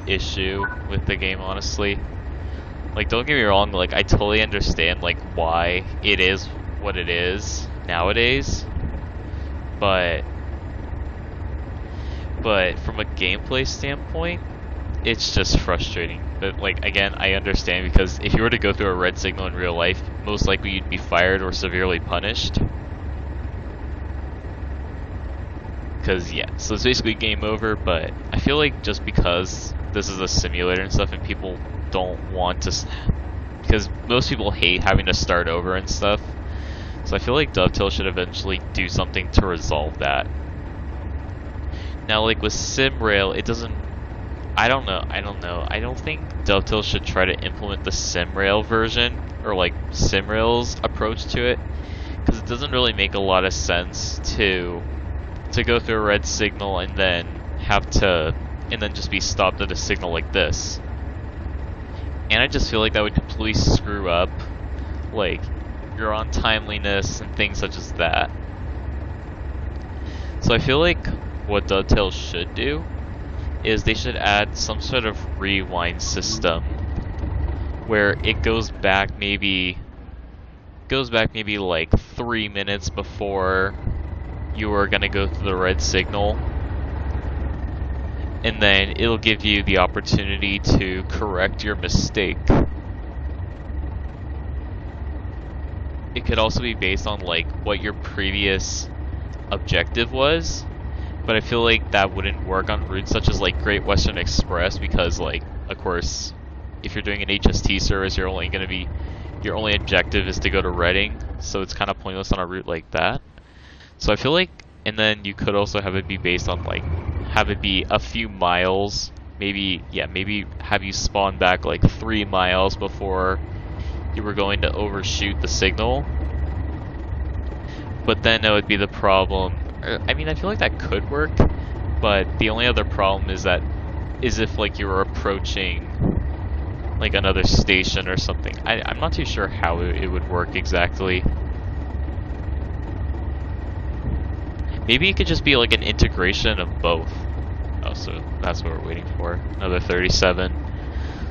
issue with the game, honestly. Like, don't get me wrong, like, I totally understand, like, why it is what it is nowadays, but from a gameplay standpoint, it's just frustrating. But, like, again, I understand, because if you were to go through a red signal in real life, most likely you'd be fired or severely punished. Because, yeah, so it's basically game over, but I feel like just because this is a simulator and stuff and people don't want to, because most people hate having to start over and stuff, so I feel like Dovetail should eventually do something to resolve that. Now, like with SimRail, it doesn't, I don't know, I don't think Dovetail should try to implement the SimRail version, or like SimRail's approach to it, because it doesn't really make a lot of sense to go through a red signal and then just be stopped at a signal like this. And I just feel like that would completely screw up, like, your on-timeliness and things such as that. So I feel like what Dovetail should do is they should add some sort of rewind system where it goes back maybe like 3 minutes before you were gonna go through the red signal, and then it'll give you the opportunity to correct your mistake. It could also be based on like what your previous objective was, but I feel like that wouldn't work on routes such as like Great Western Express, because like, of course, if you're doing an HST service, your only objective is to go to Reading, so it's kind of pointless on a route like that. So I feel like, and then you could also have it be based on like, have it be a few miles, maybe have you spawn back like 3 miles before you were going to overshoot the signal. But then that would be the problem. I mean, I feel like that could work, but the only other problem is if like you were approaching like another station or something. I'm not too sure how it would work exactly. Maybe it could just be like an integration of both. Oh, so that's what we're waiting for. Another 37.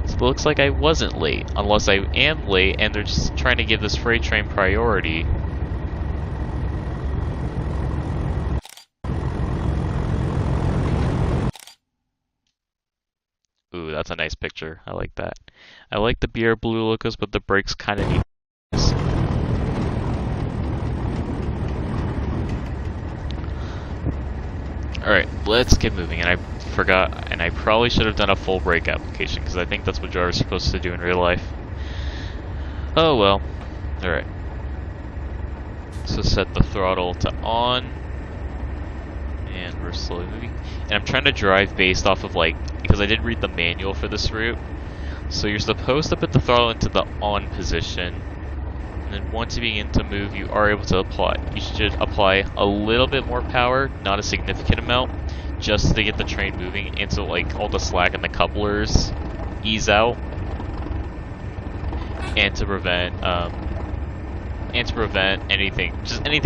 So it looks like I wasn't late, unless I am late and they're just trying to give this freight train priority. Ooh, that's a nice picture. I like that. I like the BR blue locos, but the brakes kind of need. Alright, let's get moving. And I forgot, and I probably should have done a full brake application, because I think that's what Jar's supposed to do in real life. Oh well. Alright. So set the throttle to on. And we're slowly moving. And I'm trying to drive based off of like, because I did read the manual for this route. So you're supposed to put the throttle into the on position. And then once you begin to move, you are able to apply. You should apply a little bit more power, not a significant amount, just to get the train moving, and so like all the slack in the couplers ease out, and to prevent anything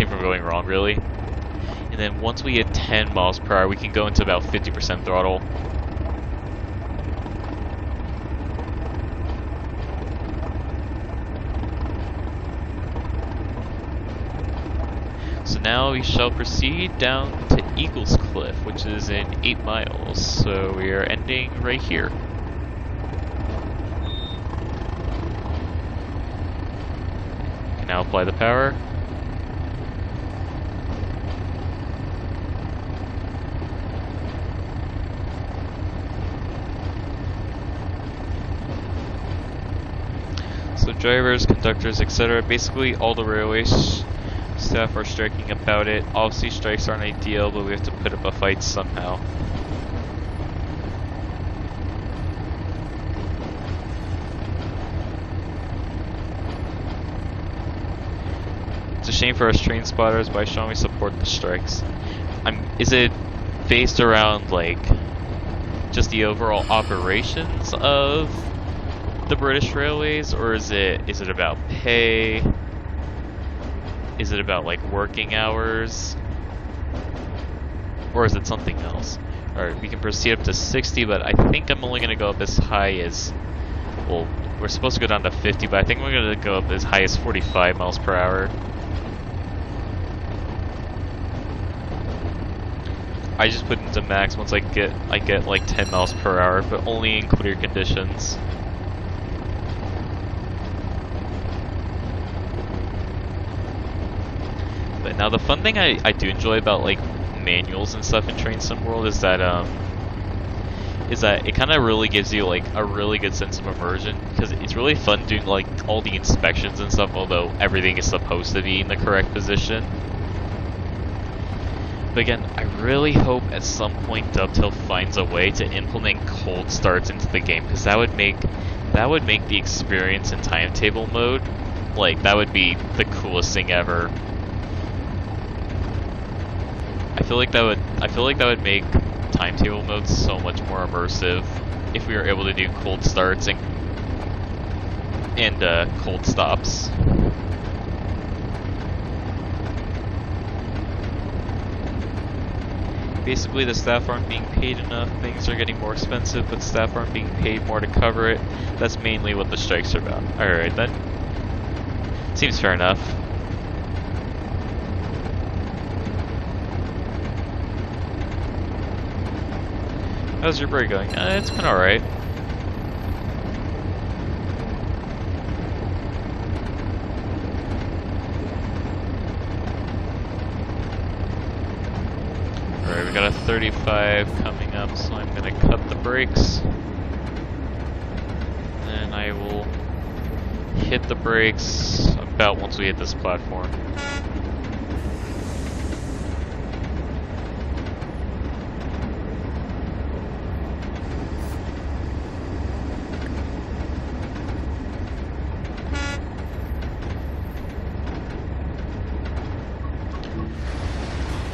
from going wrong, really. And then once we hit 10 miles per hour, we can go into about 50% throttle. So now we shall proceed down to Eagles Cliff, which is in 8 miles. So we are ending right here. Can now apply the power. drivers, conductors, etc. Basically, all the railway staff are striking about it. Obviously, strikes aren't ideal, but we have to put up a fight somehow. It's a shame for us train spotters, but I strongly support the strikes. Is it based around, like, just the overall operations of the British Railways, or is it about pay? Is it about, like, working hours? Or is it something else? Alright, we can proceed up to 60, but I think I'm only going to go up as high as... Well, we're supposed to go down to 50, but I think we're going to go up as high as 45 miles per hour. I just put into max once I get like 10 miles per hour, but only in clear conditions. But now the fun thing I do enjoy about like manuals and stuff in Train Sim World is that it kind of really gives you like a really good sense of immersion, because it's really fun doing like all the inspections and stuff, although everything is supposed to be in the correct position. But again, I really hope at some point Dovetail finds a way to implement cold starts into the game, because that would make the experience in timetable mode, like, that would be the coolest thing ever. I feel like that would make timetable mode so much more immersive if we were able to do cold starts and cold stops. Basically, the staff aren't being paid enough, things are getting more expensive, but staff aren't being paid more to cover it. That's mainly what the strikes are about. Alright then. Seems fair enough. How's your break going? It's been alright. Alright, we got a 35 coming up, so I'm gonna cut the brakes. And I will hit the brakes about once we hit this platform.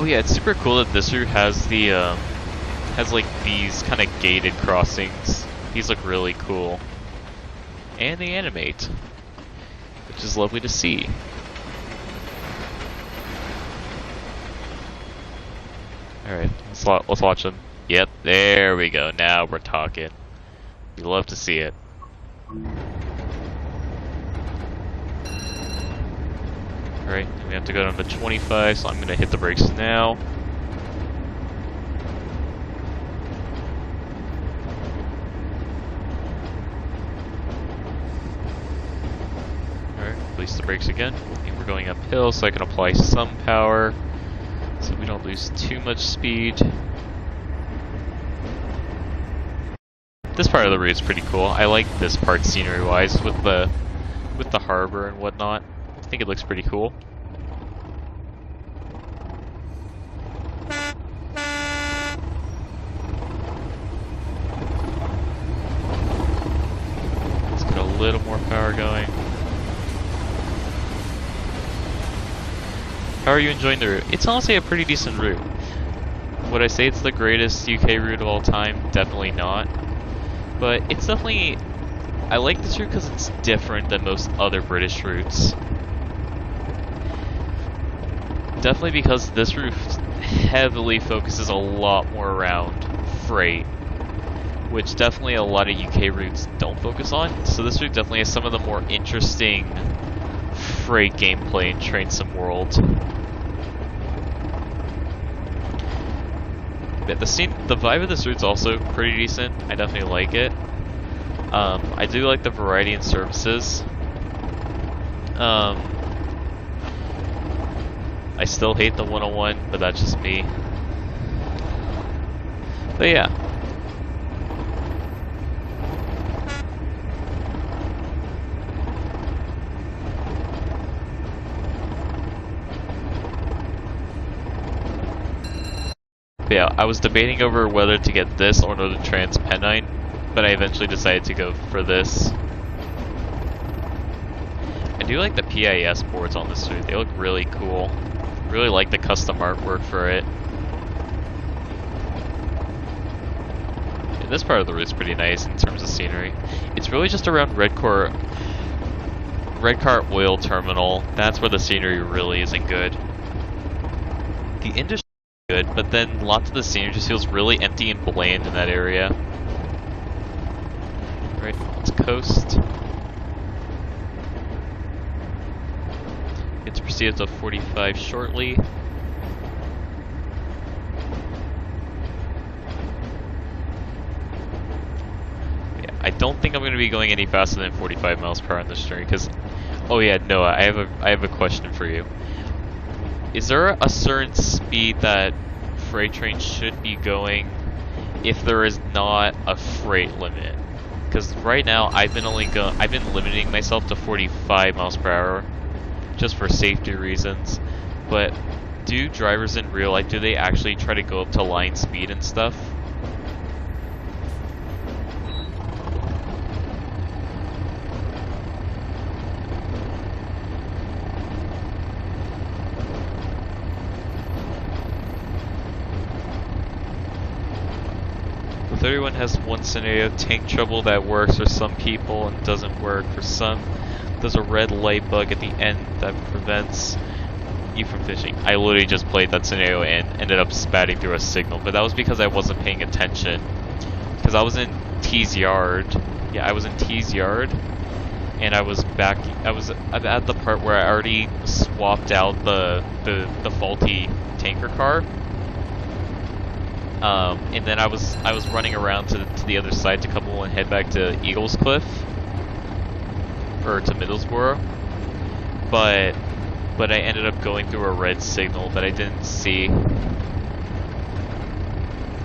Oh yeah, it's super cool that this route has the has like these kind of gated crossings. These look really cool, and they animate, which is lovely to see. All right, let's watch them. Yep, there we go. Now we're talking. We love to see it. Alright, we have to go down to 25, so I'm going to hit the brakes now. Alright, release the brakes again. And we're going uphill, so I can apply some power, so we don't lose too much speed. This part of the route is pretty cool. I like this part scenery-wise with the harbor and whatnot. I think it looks pretty cool. Let's get a little more power going. How are you enjoying the route? It's honestly a pretty decent route. Would I say it's the greatest UK route of all time? Definitely not. But it's definitely... I like this route because it's different than most other British routes. Definitely because this route heavily focuses a lot more around freight, which definitely a lot of UK routes don't focus on. So this route definitely has some of the more interesting freight gameplay in Train Sim World. The vibe of this route's also pretty decent. I definitely like it. I do like the variety in services. I still hate the 101, but that's just me. But yeah. But yeah, I was debating over whether to get this or the Transpennine, but I eventually decided to go for this. I do like the PIS boards on this suit. They look really cool. Really like the custom artwork for it. And this part of the route's pretty nice in terms of scenery. It's really just around Redcar Oil Terminal. That's where the scenery really isn't good. The industry is good, but then lots of the scenery just feels really empty and bland in that area. Right, let's coast. Get to proceed up to 45 shortly. Yeah, I don't think I'm going to be going any faster than 45 miles per hour on this journey, because... Oh yeah, Noah, I have a question for you. Is there a certain speed that freight trains should be going if there is not a freight limit? Because right now I've been limiting myself to 45 miles per hour just for safety reasons. But do drivers in real life, do they actually try to go up to line speed and stuff? The 31 has one scenario, tank trouble, that works for some people and doesn't work for some. There's a red light bug at the end that prevents you from fishing. I literally just played that scenario and ended up spatting through a signal, but that was because I wasn't paying attention. Because I was in T's yard. Yeah, I was in T's yard, and I was at the part where I already swapped out the faulty tanker car. And then I was running around to the other side to couple and head back to Eagles Cliff. Or to Middlesbrough, but I ended up going through a red signal that I didn't see.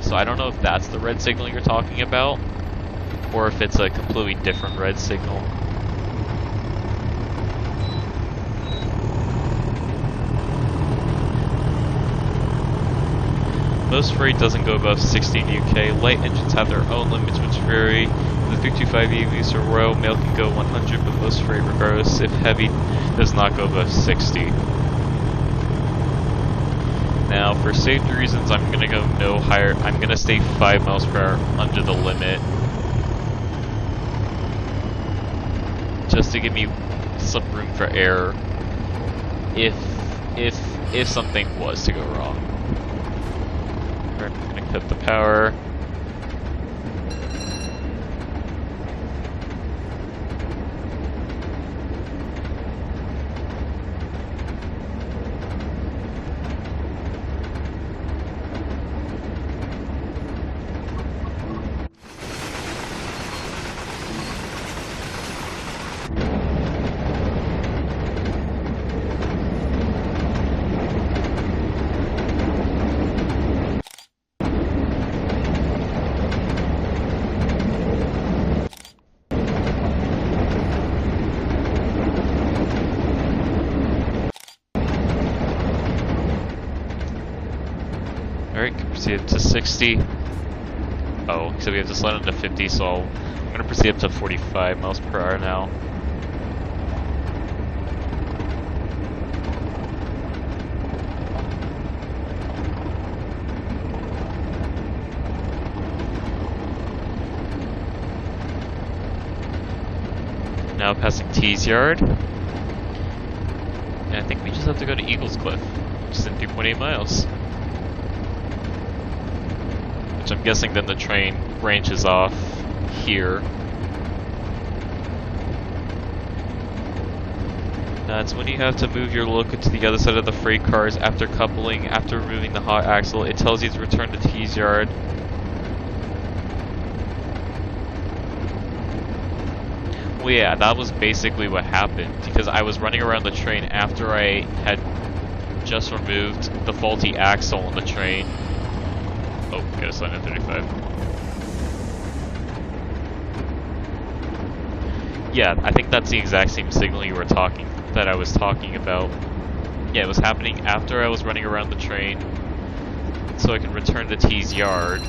So I don't know if that's the red signal you're talking about, or if it's a completely different red signal. Most freight doesn't go above 60 in UK. Light engines have their own limits which vary. The 325 EVs or Royal Mail can go 100, but most freight, regardless if heavy, does not go above 60. Now, for safety reasons, I'm gonna go no higher. I'm gonna stay 5 miles per hour under the limit, just to give me some room for error if something was to go wrong. We're gonna cut the power. Alright, can proceed up to 60. Oh, so we have to slide into 50, so I'm going to proceed up to 45 miles per hour now. Now passing T's yard. And I think we just have to go to Eagles Cliff, which is in 3.8 miles. Which I'm guessing then the train branches off here. That's when you have to move your loco to the other side of the freight cars after coupling, after removing the hot axle. It tells you to return to T's yard. Well, yeah, that was basically what happened, because I was running around the train after I had just removed the faulty axle on the train. Oh, gotta slide in 35. Yeah, I think that's the exact same signal that I was talking about. Yeah, it was happening after I was running around the train so I can return to T's yard,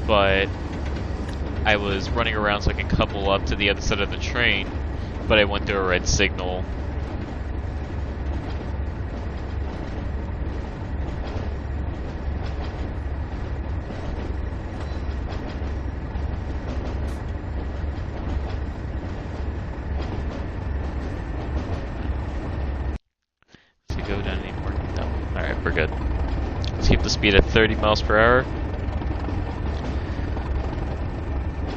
but I was running around so I can couple up to the other side of the train, but I went through a red signal. Does it go down anymore? No. Alright, we're good. Let's keep the speed at 30 miles per hour.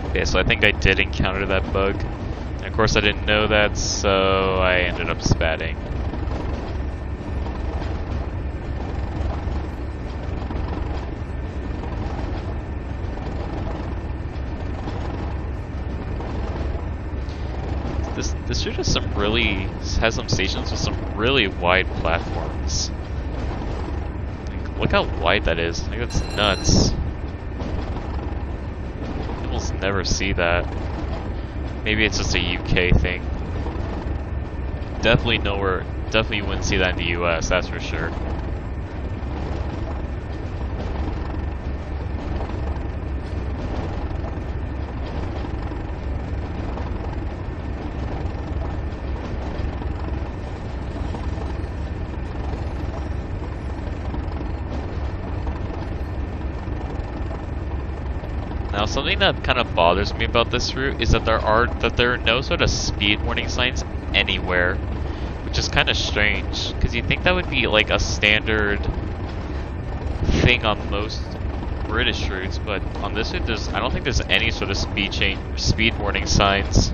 Okay, so I think I did encounter that bug. And of course I didn't know that, so I ended up spatting. This route has some stations with some really wide platforms. Like, look how wide that is. I think that's nuts. You almost never see that. Maybe it's just a UK thing. Definitely you wouldn't see that in the US, that's for sure. Now, something that kind of bothers me about this route is that there are no sort of speed warning signs anywhere, which is kind of strange, because you'd think that would be like a standard thing on most British routes, but on this route, I don't think there's any sort of speed warning signs,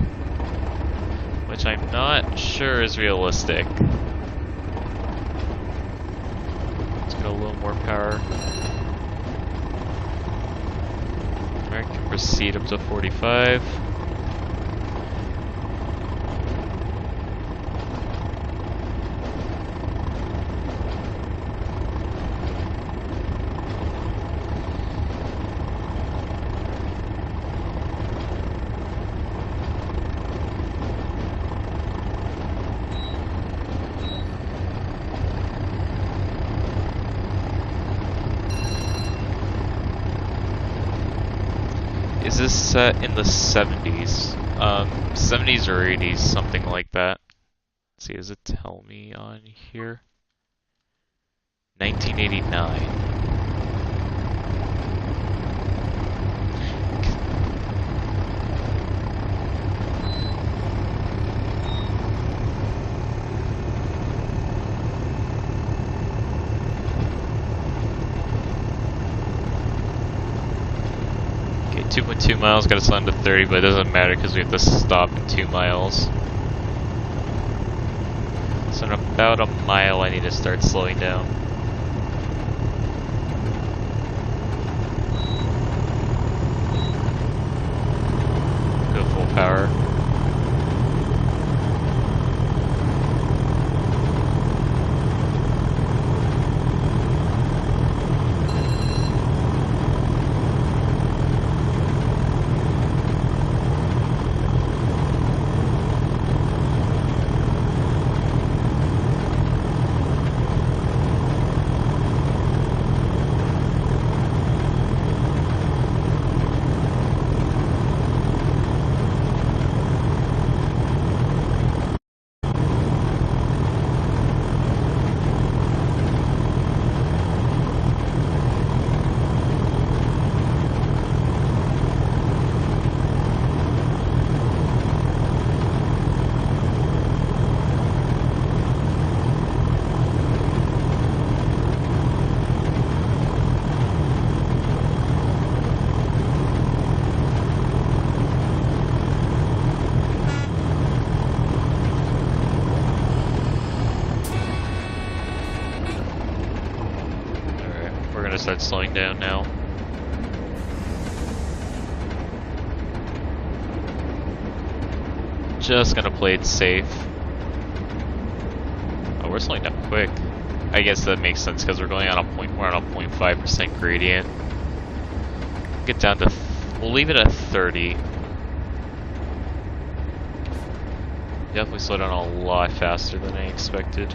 which I'm not sure is realistic. Let's get a little more power. I can proceed up to 45. Is this set in the 70s? 70s or 80s, something like that. Let's see, does it tell me on here? 1989. Okay, 2.2 miles, gotta slow down to 30, but it doesn't matter because we have to stop in 2 miles. So in about a mile I need to start slowing down. Go full power. Start slowing down now. Just gonna play it safe. Oh, we're slowing down quick. I guess that makes sense because we're on a 0.5% gradient. Get down to, we'll leave it at 30. Definitely slow down a lot faster than I expected.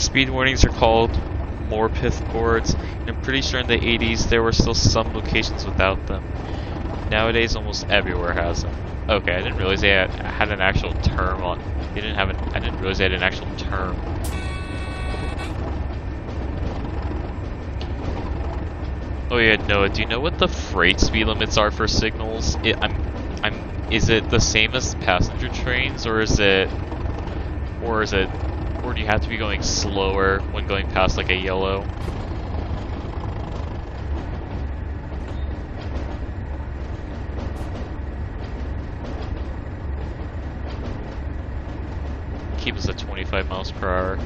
speed warnings are called Morpeth boards, and I'm pretty sure in the 80s there were still some locations without them. Nowadays, almost everywhere has them. Okay, I didn't realize they had an actual term on. They didn't have an. I didn't realize they had an actual term. Oh yeah, Noah. Do you know what the freight speed limits are for signals? Is it the same as passenger trains, or or do you have to be going slower when going past like a yellow? Keep us at 25 miles per hour.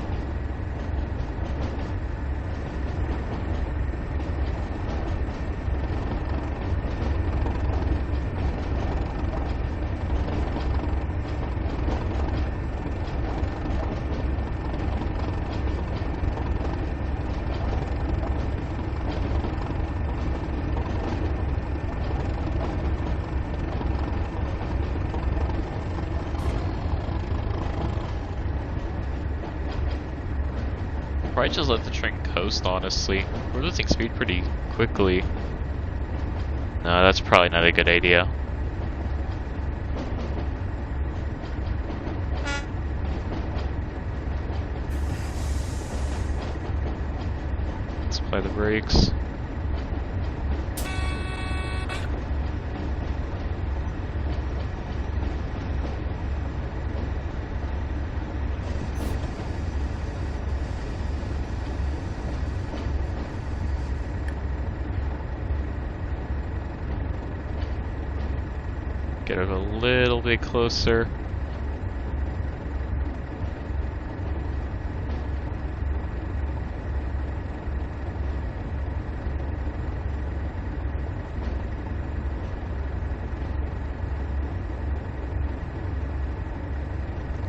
Probably just let the train coast, honestly. We're losing speed pretty quickly. No, that's probably not a good idea. Let's apply the brakes. Get it a little bit closer.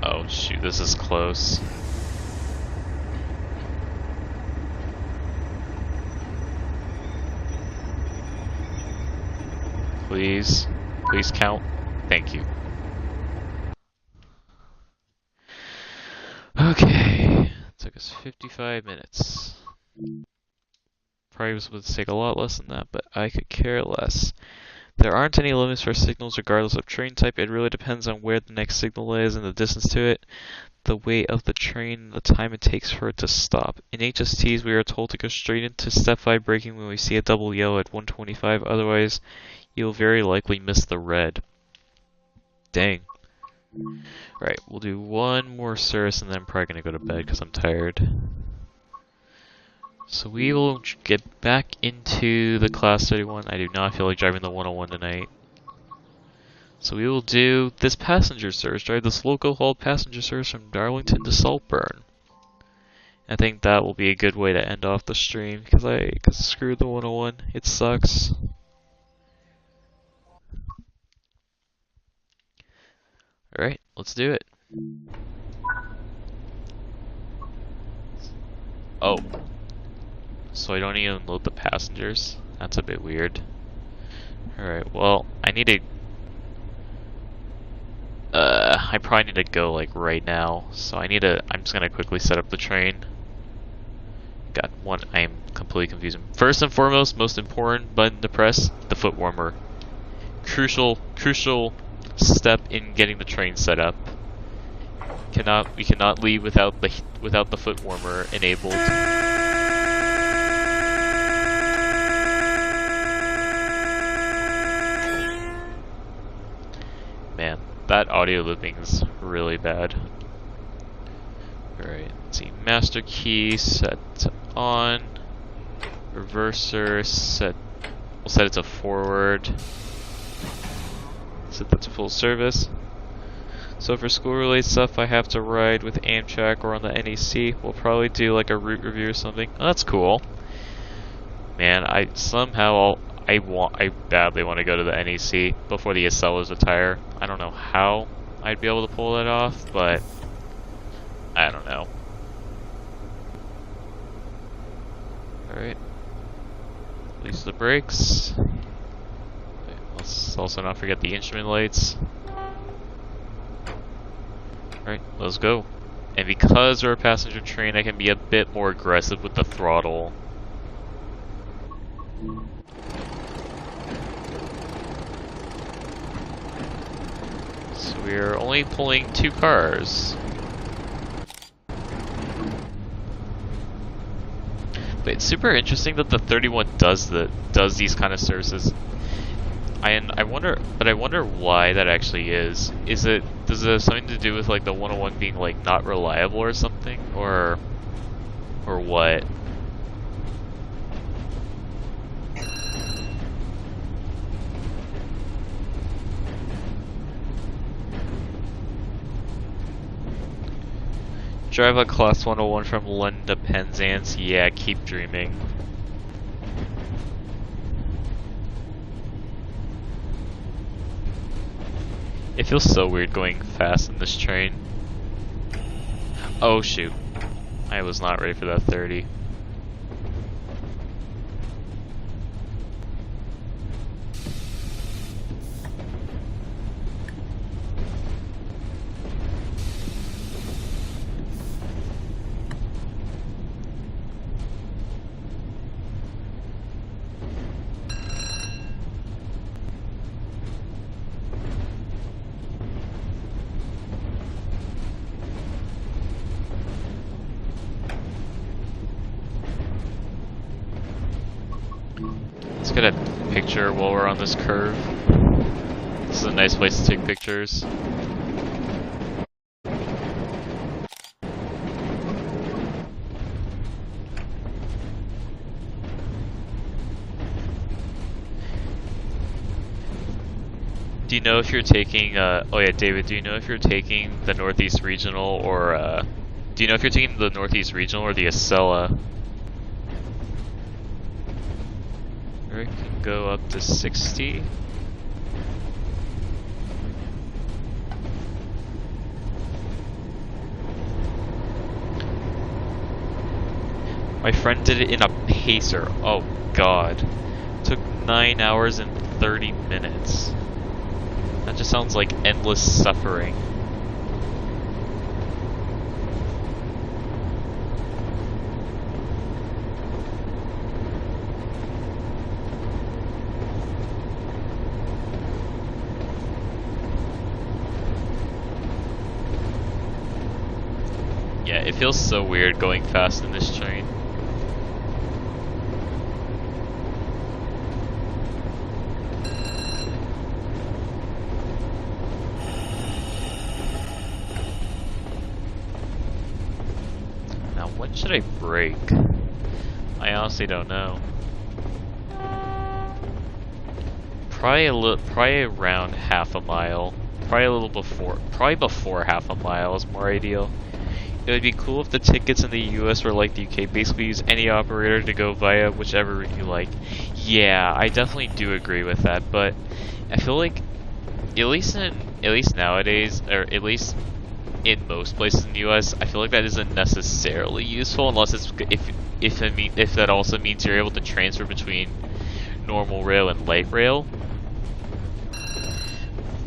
Oh shoot, this is close. Please. Please count. Thank you. Okay. Took us 55 minutes. Probably was supposed to take a lot less than that, but I could care less. There aren't any limits for signals regardless of train type. It really depends on where the next signal is and the distance to it, the weight of the train, and the time it takes for it to stop. In HSTs, we are told to go straight into step 5 braking when we see a double yellow at 125, otherwise you'll very likely miss the red. Dang. Alright, we'll do one more service and then I'm probably gonna go to bed because I'm tired. So we will get back into the Class 31. I do not feel like driving the 101 tonight. So we will do this passenger service, drive this local haul passenger service from Darlington to Saltburn. I think that will be a good way to end off the stream because screw the 101, it sucks. Alright, let's do it. Oh. So I don't even load the passengers? That's a bit weird. Alright, well, I need to... I probably need to go, like, right now. So I'm just gonna quickly set up the train. Got one, I am completely confused. First and foremost, most important button to press, the foot warmer. Crucial step in getting the train set up. We cannot leave without the foot warmer enabled. Man, that audio looping is really bad. Alright, let's see. Master key set to on. Reverser set. We'll set it to forward. Set that to full service. So for school-related stuff, I have to ride with Amtrak or on the NEC. We'll probably do like a route review or something. Oh, that's cool. Man, I badly want to go to the NEC before the Acellas retire. I don't know how I'd be able to pull that off, but I don't know. Alright. Release the brakes. Okay, let's also not forget the instrument lights. Alright, let's go. And because we're a passenger train, I can be a bit more aggressive with the throttle. So we're only pulling 2 cars. But it's super interesting that the 31 does these kind of services. I wonder why that actually is. Does it have something to do with like the 101 being like not reliable or something, or what? Drive a Class 101 from London to Penzance? Yeah, keep dreaming. It feels so weird going fast in this train. Oh shoot. I was not ready for that 30. Let's get a picture while we're on this curve. This is a nice place to take pictures. Do you know if you're taking, oh yeah, David, do you know if you're taking the Northeast Regional or, do you know if you're taking the Northeast Regional or the Acela? It can go up to 60. My friend did it in a pacer. Oh god. Took 9 hours and 30 minutes. That just sounds like endless suffering. Yeah, it feels so weird going fast in this train. Now, when should I brake? I honestly don't know. Probably around half a mile. Probably before half a mile is more ideal. It would be cool if the tickets in the US were like the UK, basically use any operator to go via whichever route you like. Yeah, I definitely do agree with that, but I feel like at least nowadays, or at least in most places in the US, I feel like that isn't necessarily useful unless it's if that also means you're able to transfer between normal rail and light rail.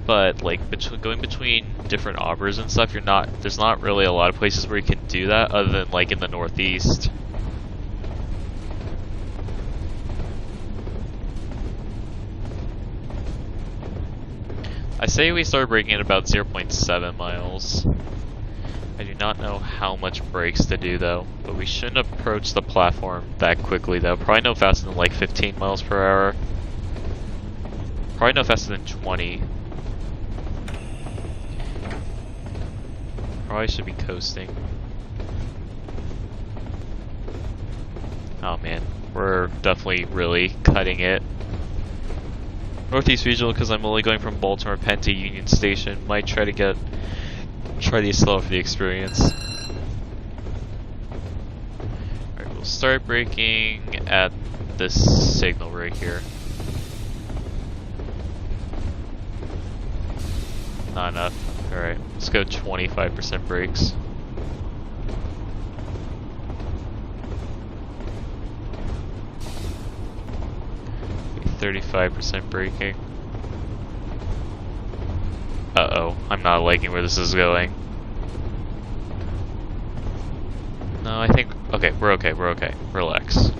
But like going between different operas and stuff, there's not really a lot of places where you can do that other than like in the Northeast. I say we start braking at about 0.7 miles. I do not know how much brakes to do though, but we shouldn't approach the platform that quickly though. Probably no faster than like 15 miles per hour. Probably no faster than 20. Probably should be coasting. Oh man, we're definitely really cutting it. Northeast Regional, because I'm only going from Baltimore Penn to Union Station. Might try the Acela for the experience. Alright, we'll start braking at this signal right here. Not enough. Alright, let's go 25% brakes. Okay, 35% braking. Uh-oh, I'm not liking where this is going. No, I think... Okay, we're okay, we're okay. Relax.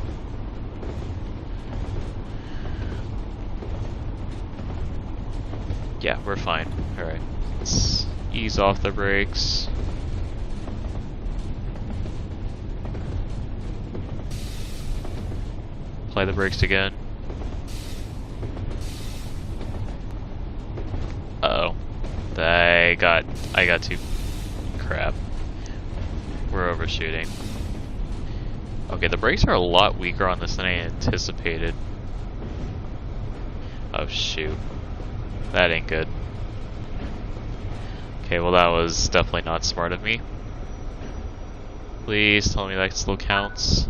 Yeah, we're fine. Alright. Let's ease off the brakes. Apply the brakes again. Uh-oh. I got too... Crap. We're overshooting. Okay, the brakes are a lot weaker on this than I anticipated. Oh shoot. That ain't good. Okay, well that was definitely not smart of me. Please tell me that still counts.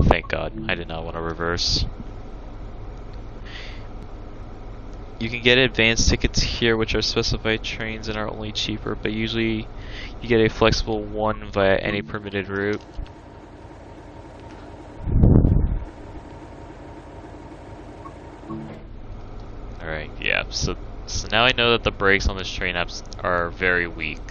Thank God, I did not want to reverse. You can get advanced tickets here, which are specified trains and are only cheaper, but usually you get a flexible one via any permitted route. Alright, yeah, so now I know that the brakes on this train are very weak.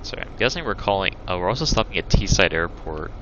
Sorry, I'm guessing we're calling... Oh, we're also stopping at Teesside Airport.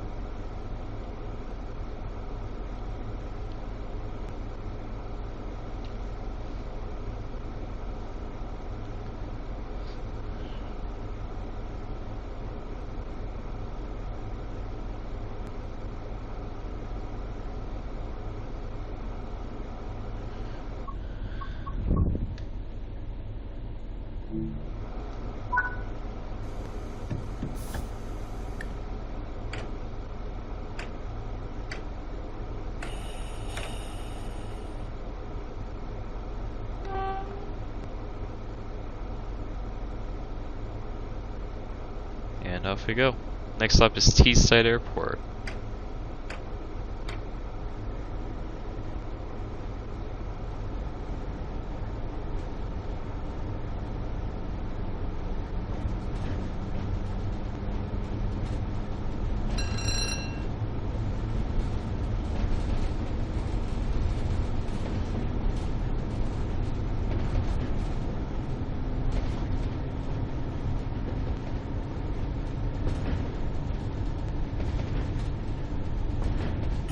And off we go. Next stop is Teesside Airport.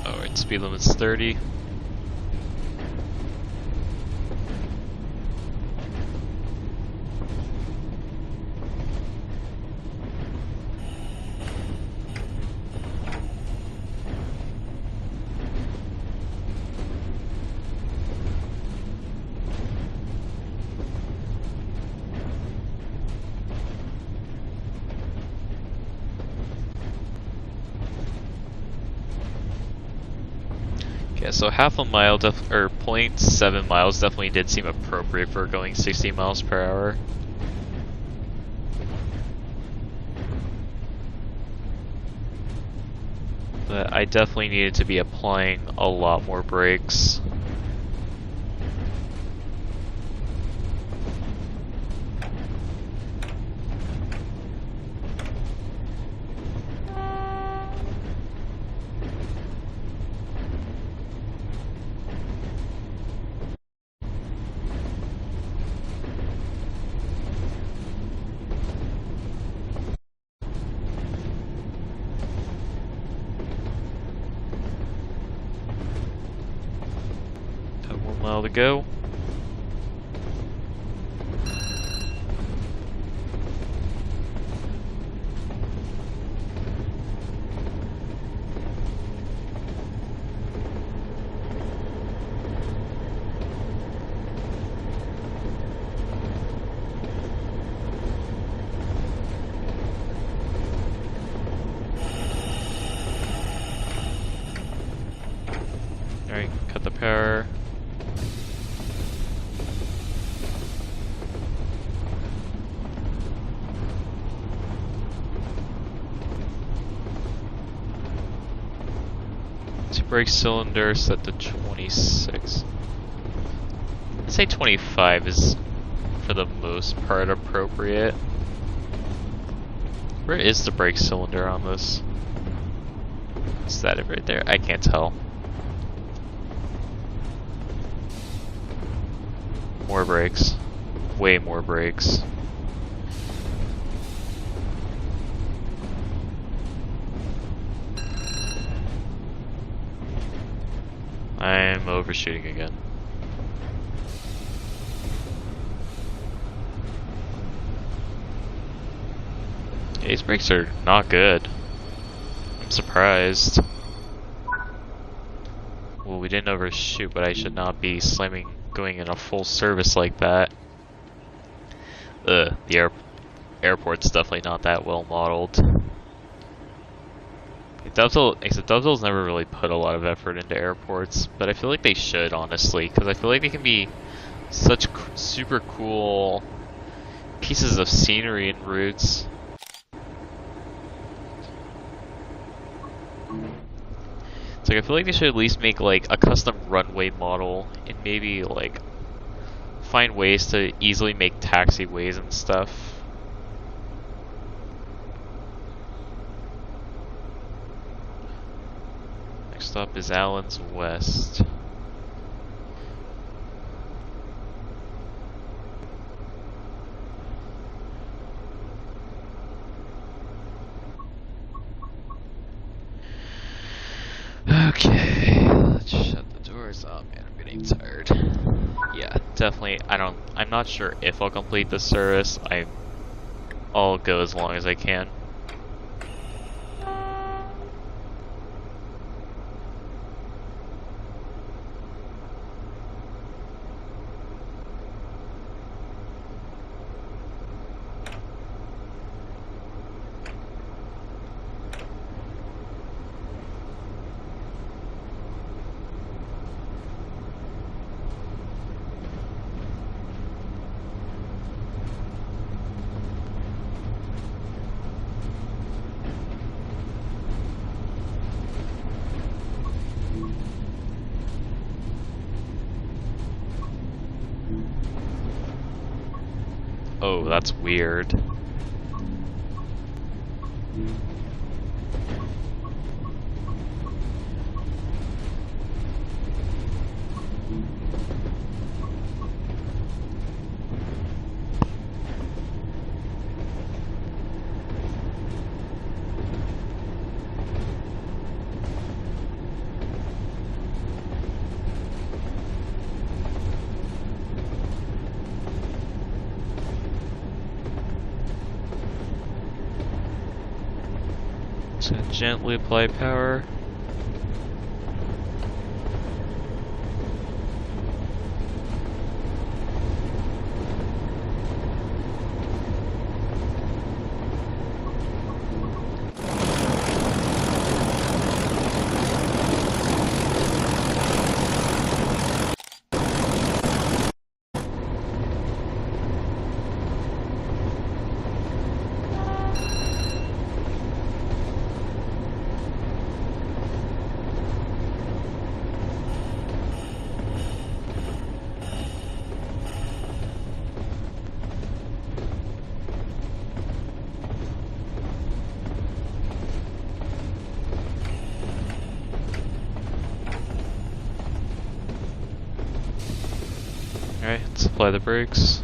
Alright, speed limit's 30. Yeah, so half a mile, or 0.7 miles definitely did seem appropriate for going 60 miles per hour. But I definitely needed to be applying a lot more brakes. Got 1 mile to go. Alright, cut the power. Brake cylinder set to 26. I'd say 25 is, for the most part, appropriate. Where is the brake cylinder on this? Is that it right there? I can't tell. More brakes. Way more brakes. I'm overshooting again. Yeah, these brakes are not good. I'm surprised. Well, we didn't overshoot, but I should not be slamming going in a full service like that. The airport's definitely not that well modeled. Dovetail's never really put a lot of effort into airports, but I feel like they should, honestly, because I feel like they can be such super cool pieces of scenery and routes. It's like I feel like they should at least make like a custom runway model and maybe like find ways to easily make taxiways and stuff. Next stop is Allen's West. Okay, let's shut the doors. Oh man, I'm getting tired. Yeah, definitely. I'm not sure if I'll complete the service. I'll go as long as I can. Oh, that's weird. Just gonna gently apply power. Alright, let's apply the brakes.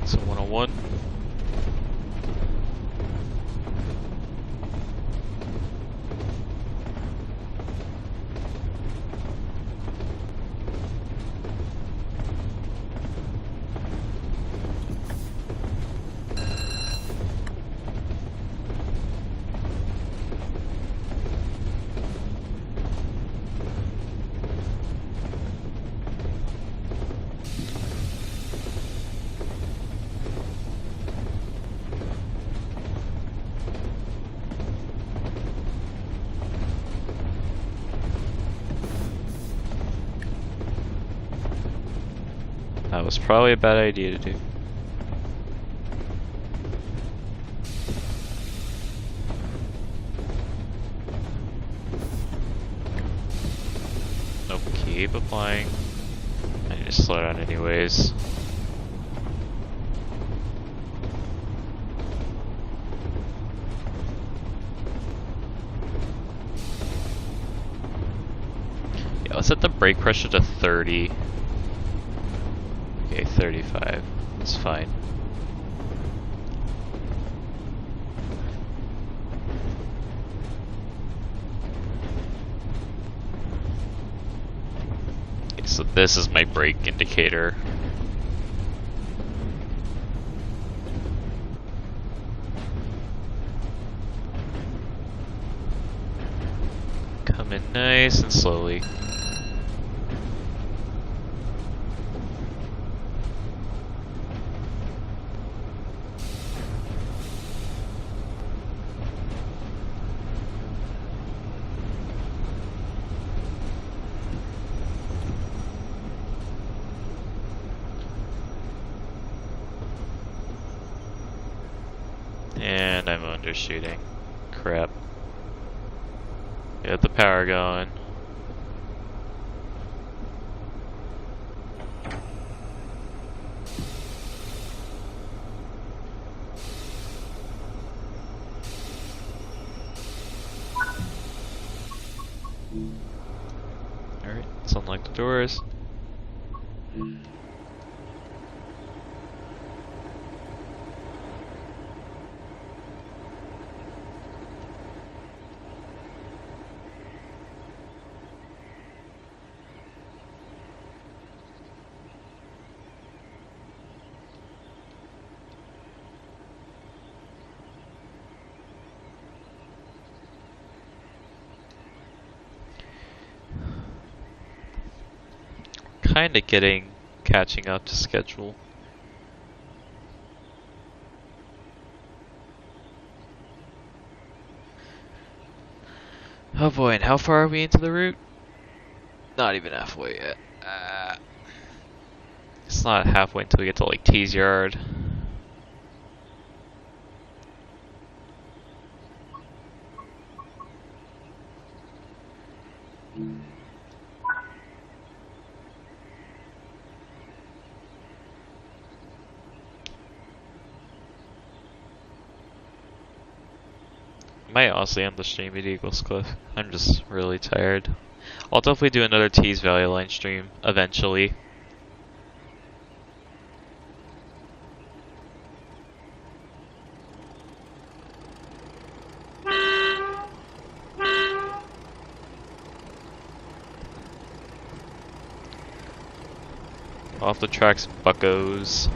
So 101. That was probably a bad idea to do. Nope, keep applying. I need to slow down anyways. Let's set the brake pressure to 30. Okay, 35. That's fine. Okay, so this is my brake indicator. Come in nice and slowly. And I'm undershooting. Crap. Get the power going. Alright, let's unlock the doors. Kinda catching up to schedule. Oh boy, and how far are we into the route? Not even halfway yet. It's not halfway until we get to like T's Yard. I might honestly end the stream at Eagles Cliff. I'm just really tired. I'll definitely do another Tees Valley Line stream eventually. Off the tracks, buckos.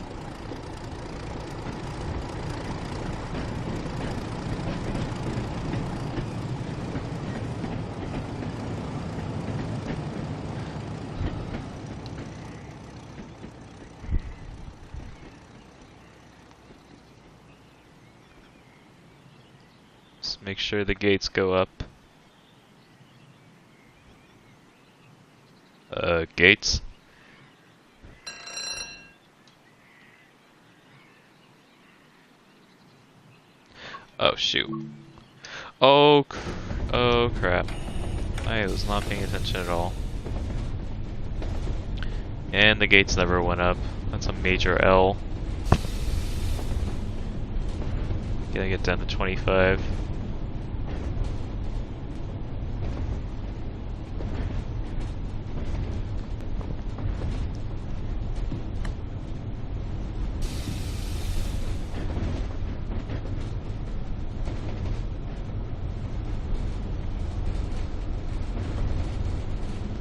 Just make sure the gates go up. Gates? Oh shoot. Oh crap. I was not paying attention at all. And the gates never went up. That's a major L. Gotta get down to 25.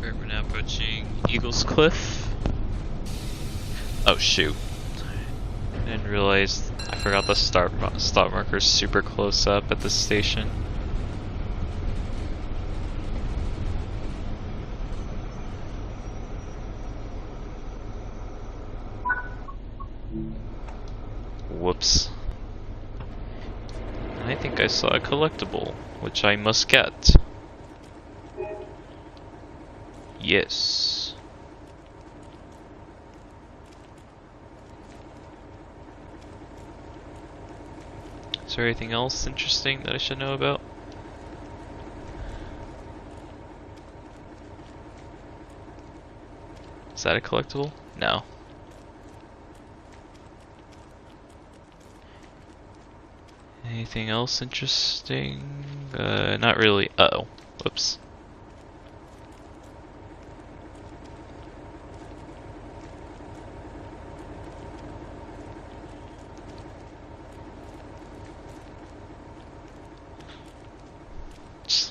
We're now approaching Eagles Cliff. Oh shoot. I didn't realize I forgot the stop marker's super close up at this station. Whoops. And I think I saw a collectible, which I must get. Yes. Is there anything else interesting that I should know about? Is that a collectible? No. Anything else interesting? Not really. Uh-oh. Whoops.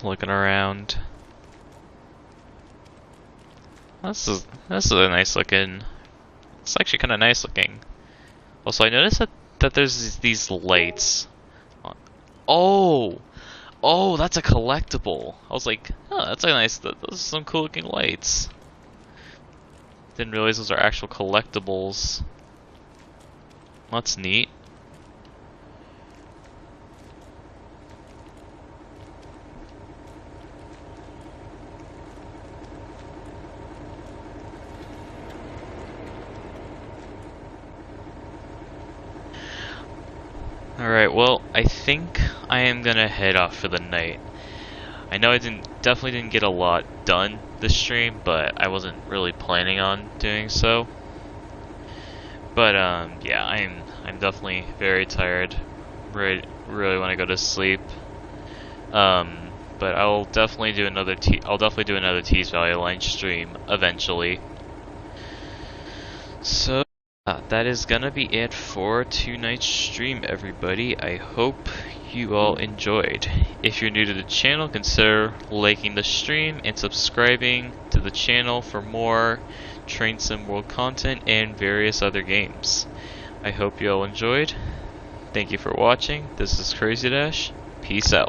looking around. This is a nice looking. It's actually kind of nice looking. Also, I noticed that there's these lights. Oh, oh, that's a collectible. I was like, oh, that's a nice. Those are some cool looking lights. Didn't realize those are actual collectibles. That's neat. Alright, well, I think I am gonna head off for the night. I know I definitely didn't get a lot done this stream, but I wasn't really planning on doing so. But yeah, I'm definitely very tired. Really want to go to sleep. But I'll definitely do another Tees Valley Line stream eventually. So that is gonna be it for tonight's stream, everybody. I hope you all enjoyed. If you're new to the channel, consider liking the stream and subscribing to the channel for more Train Sim World content and various other games. I hope you all enjoyed. Thank you for watching. This is Crazy Dash. Peace out.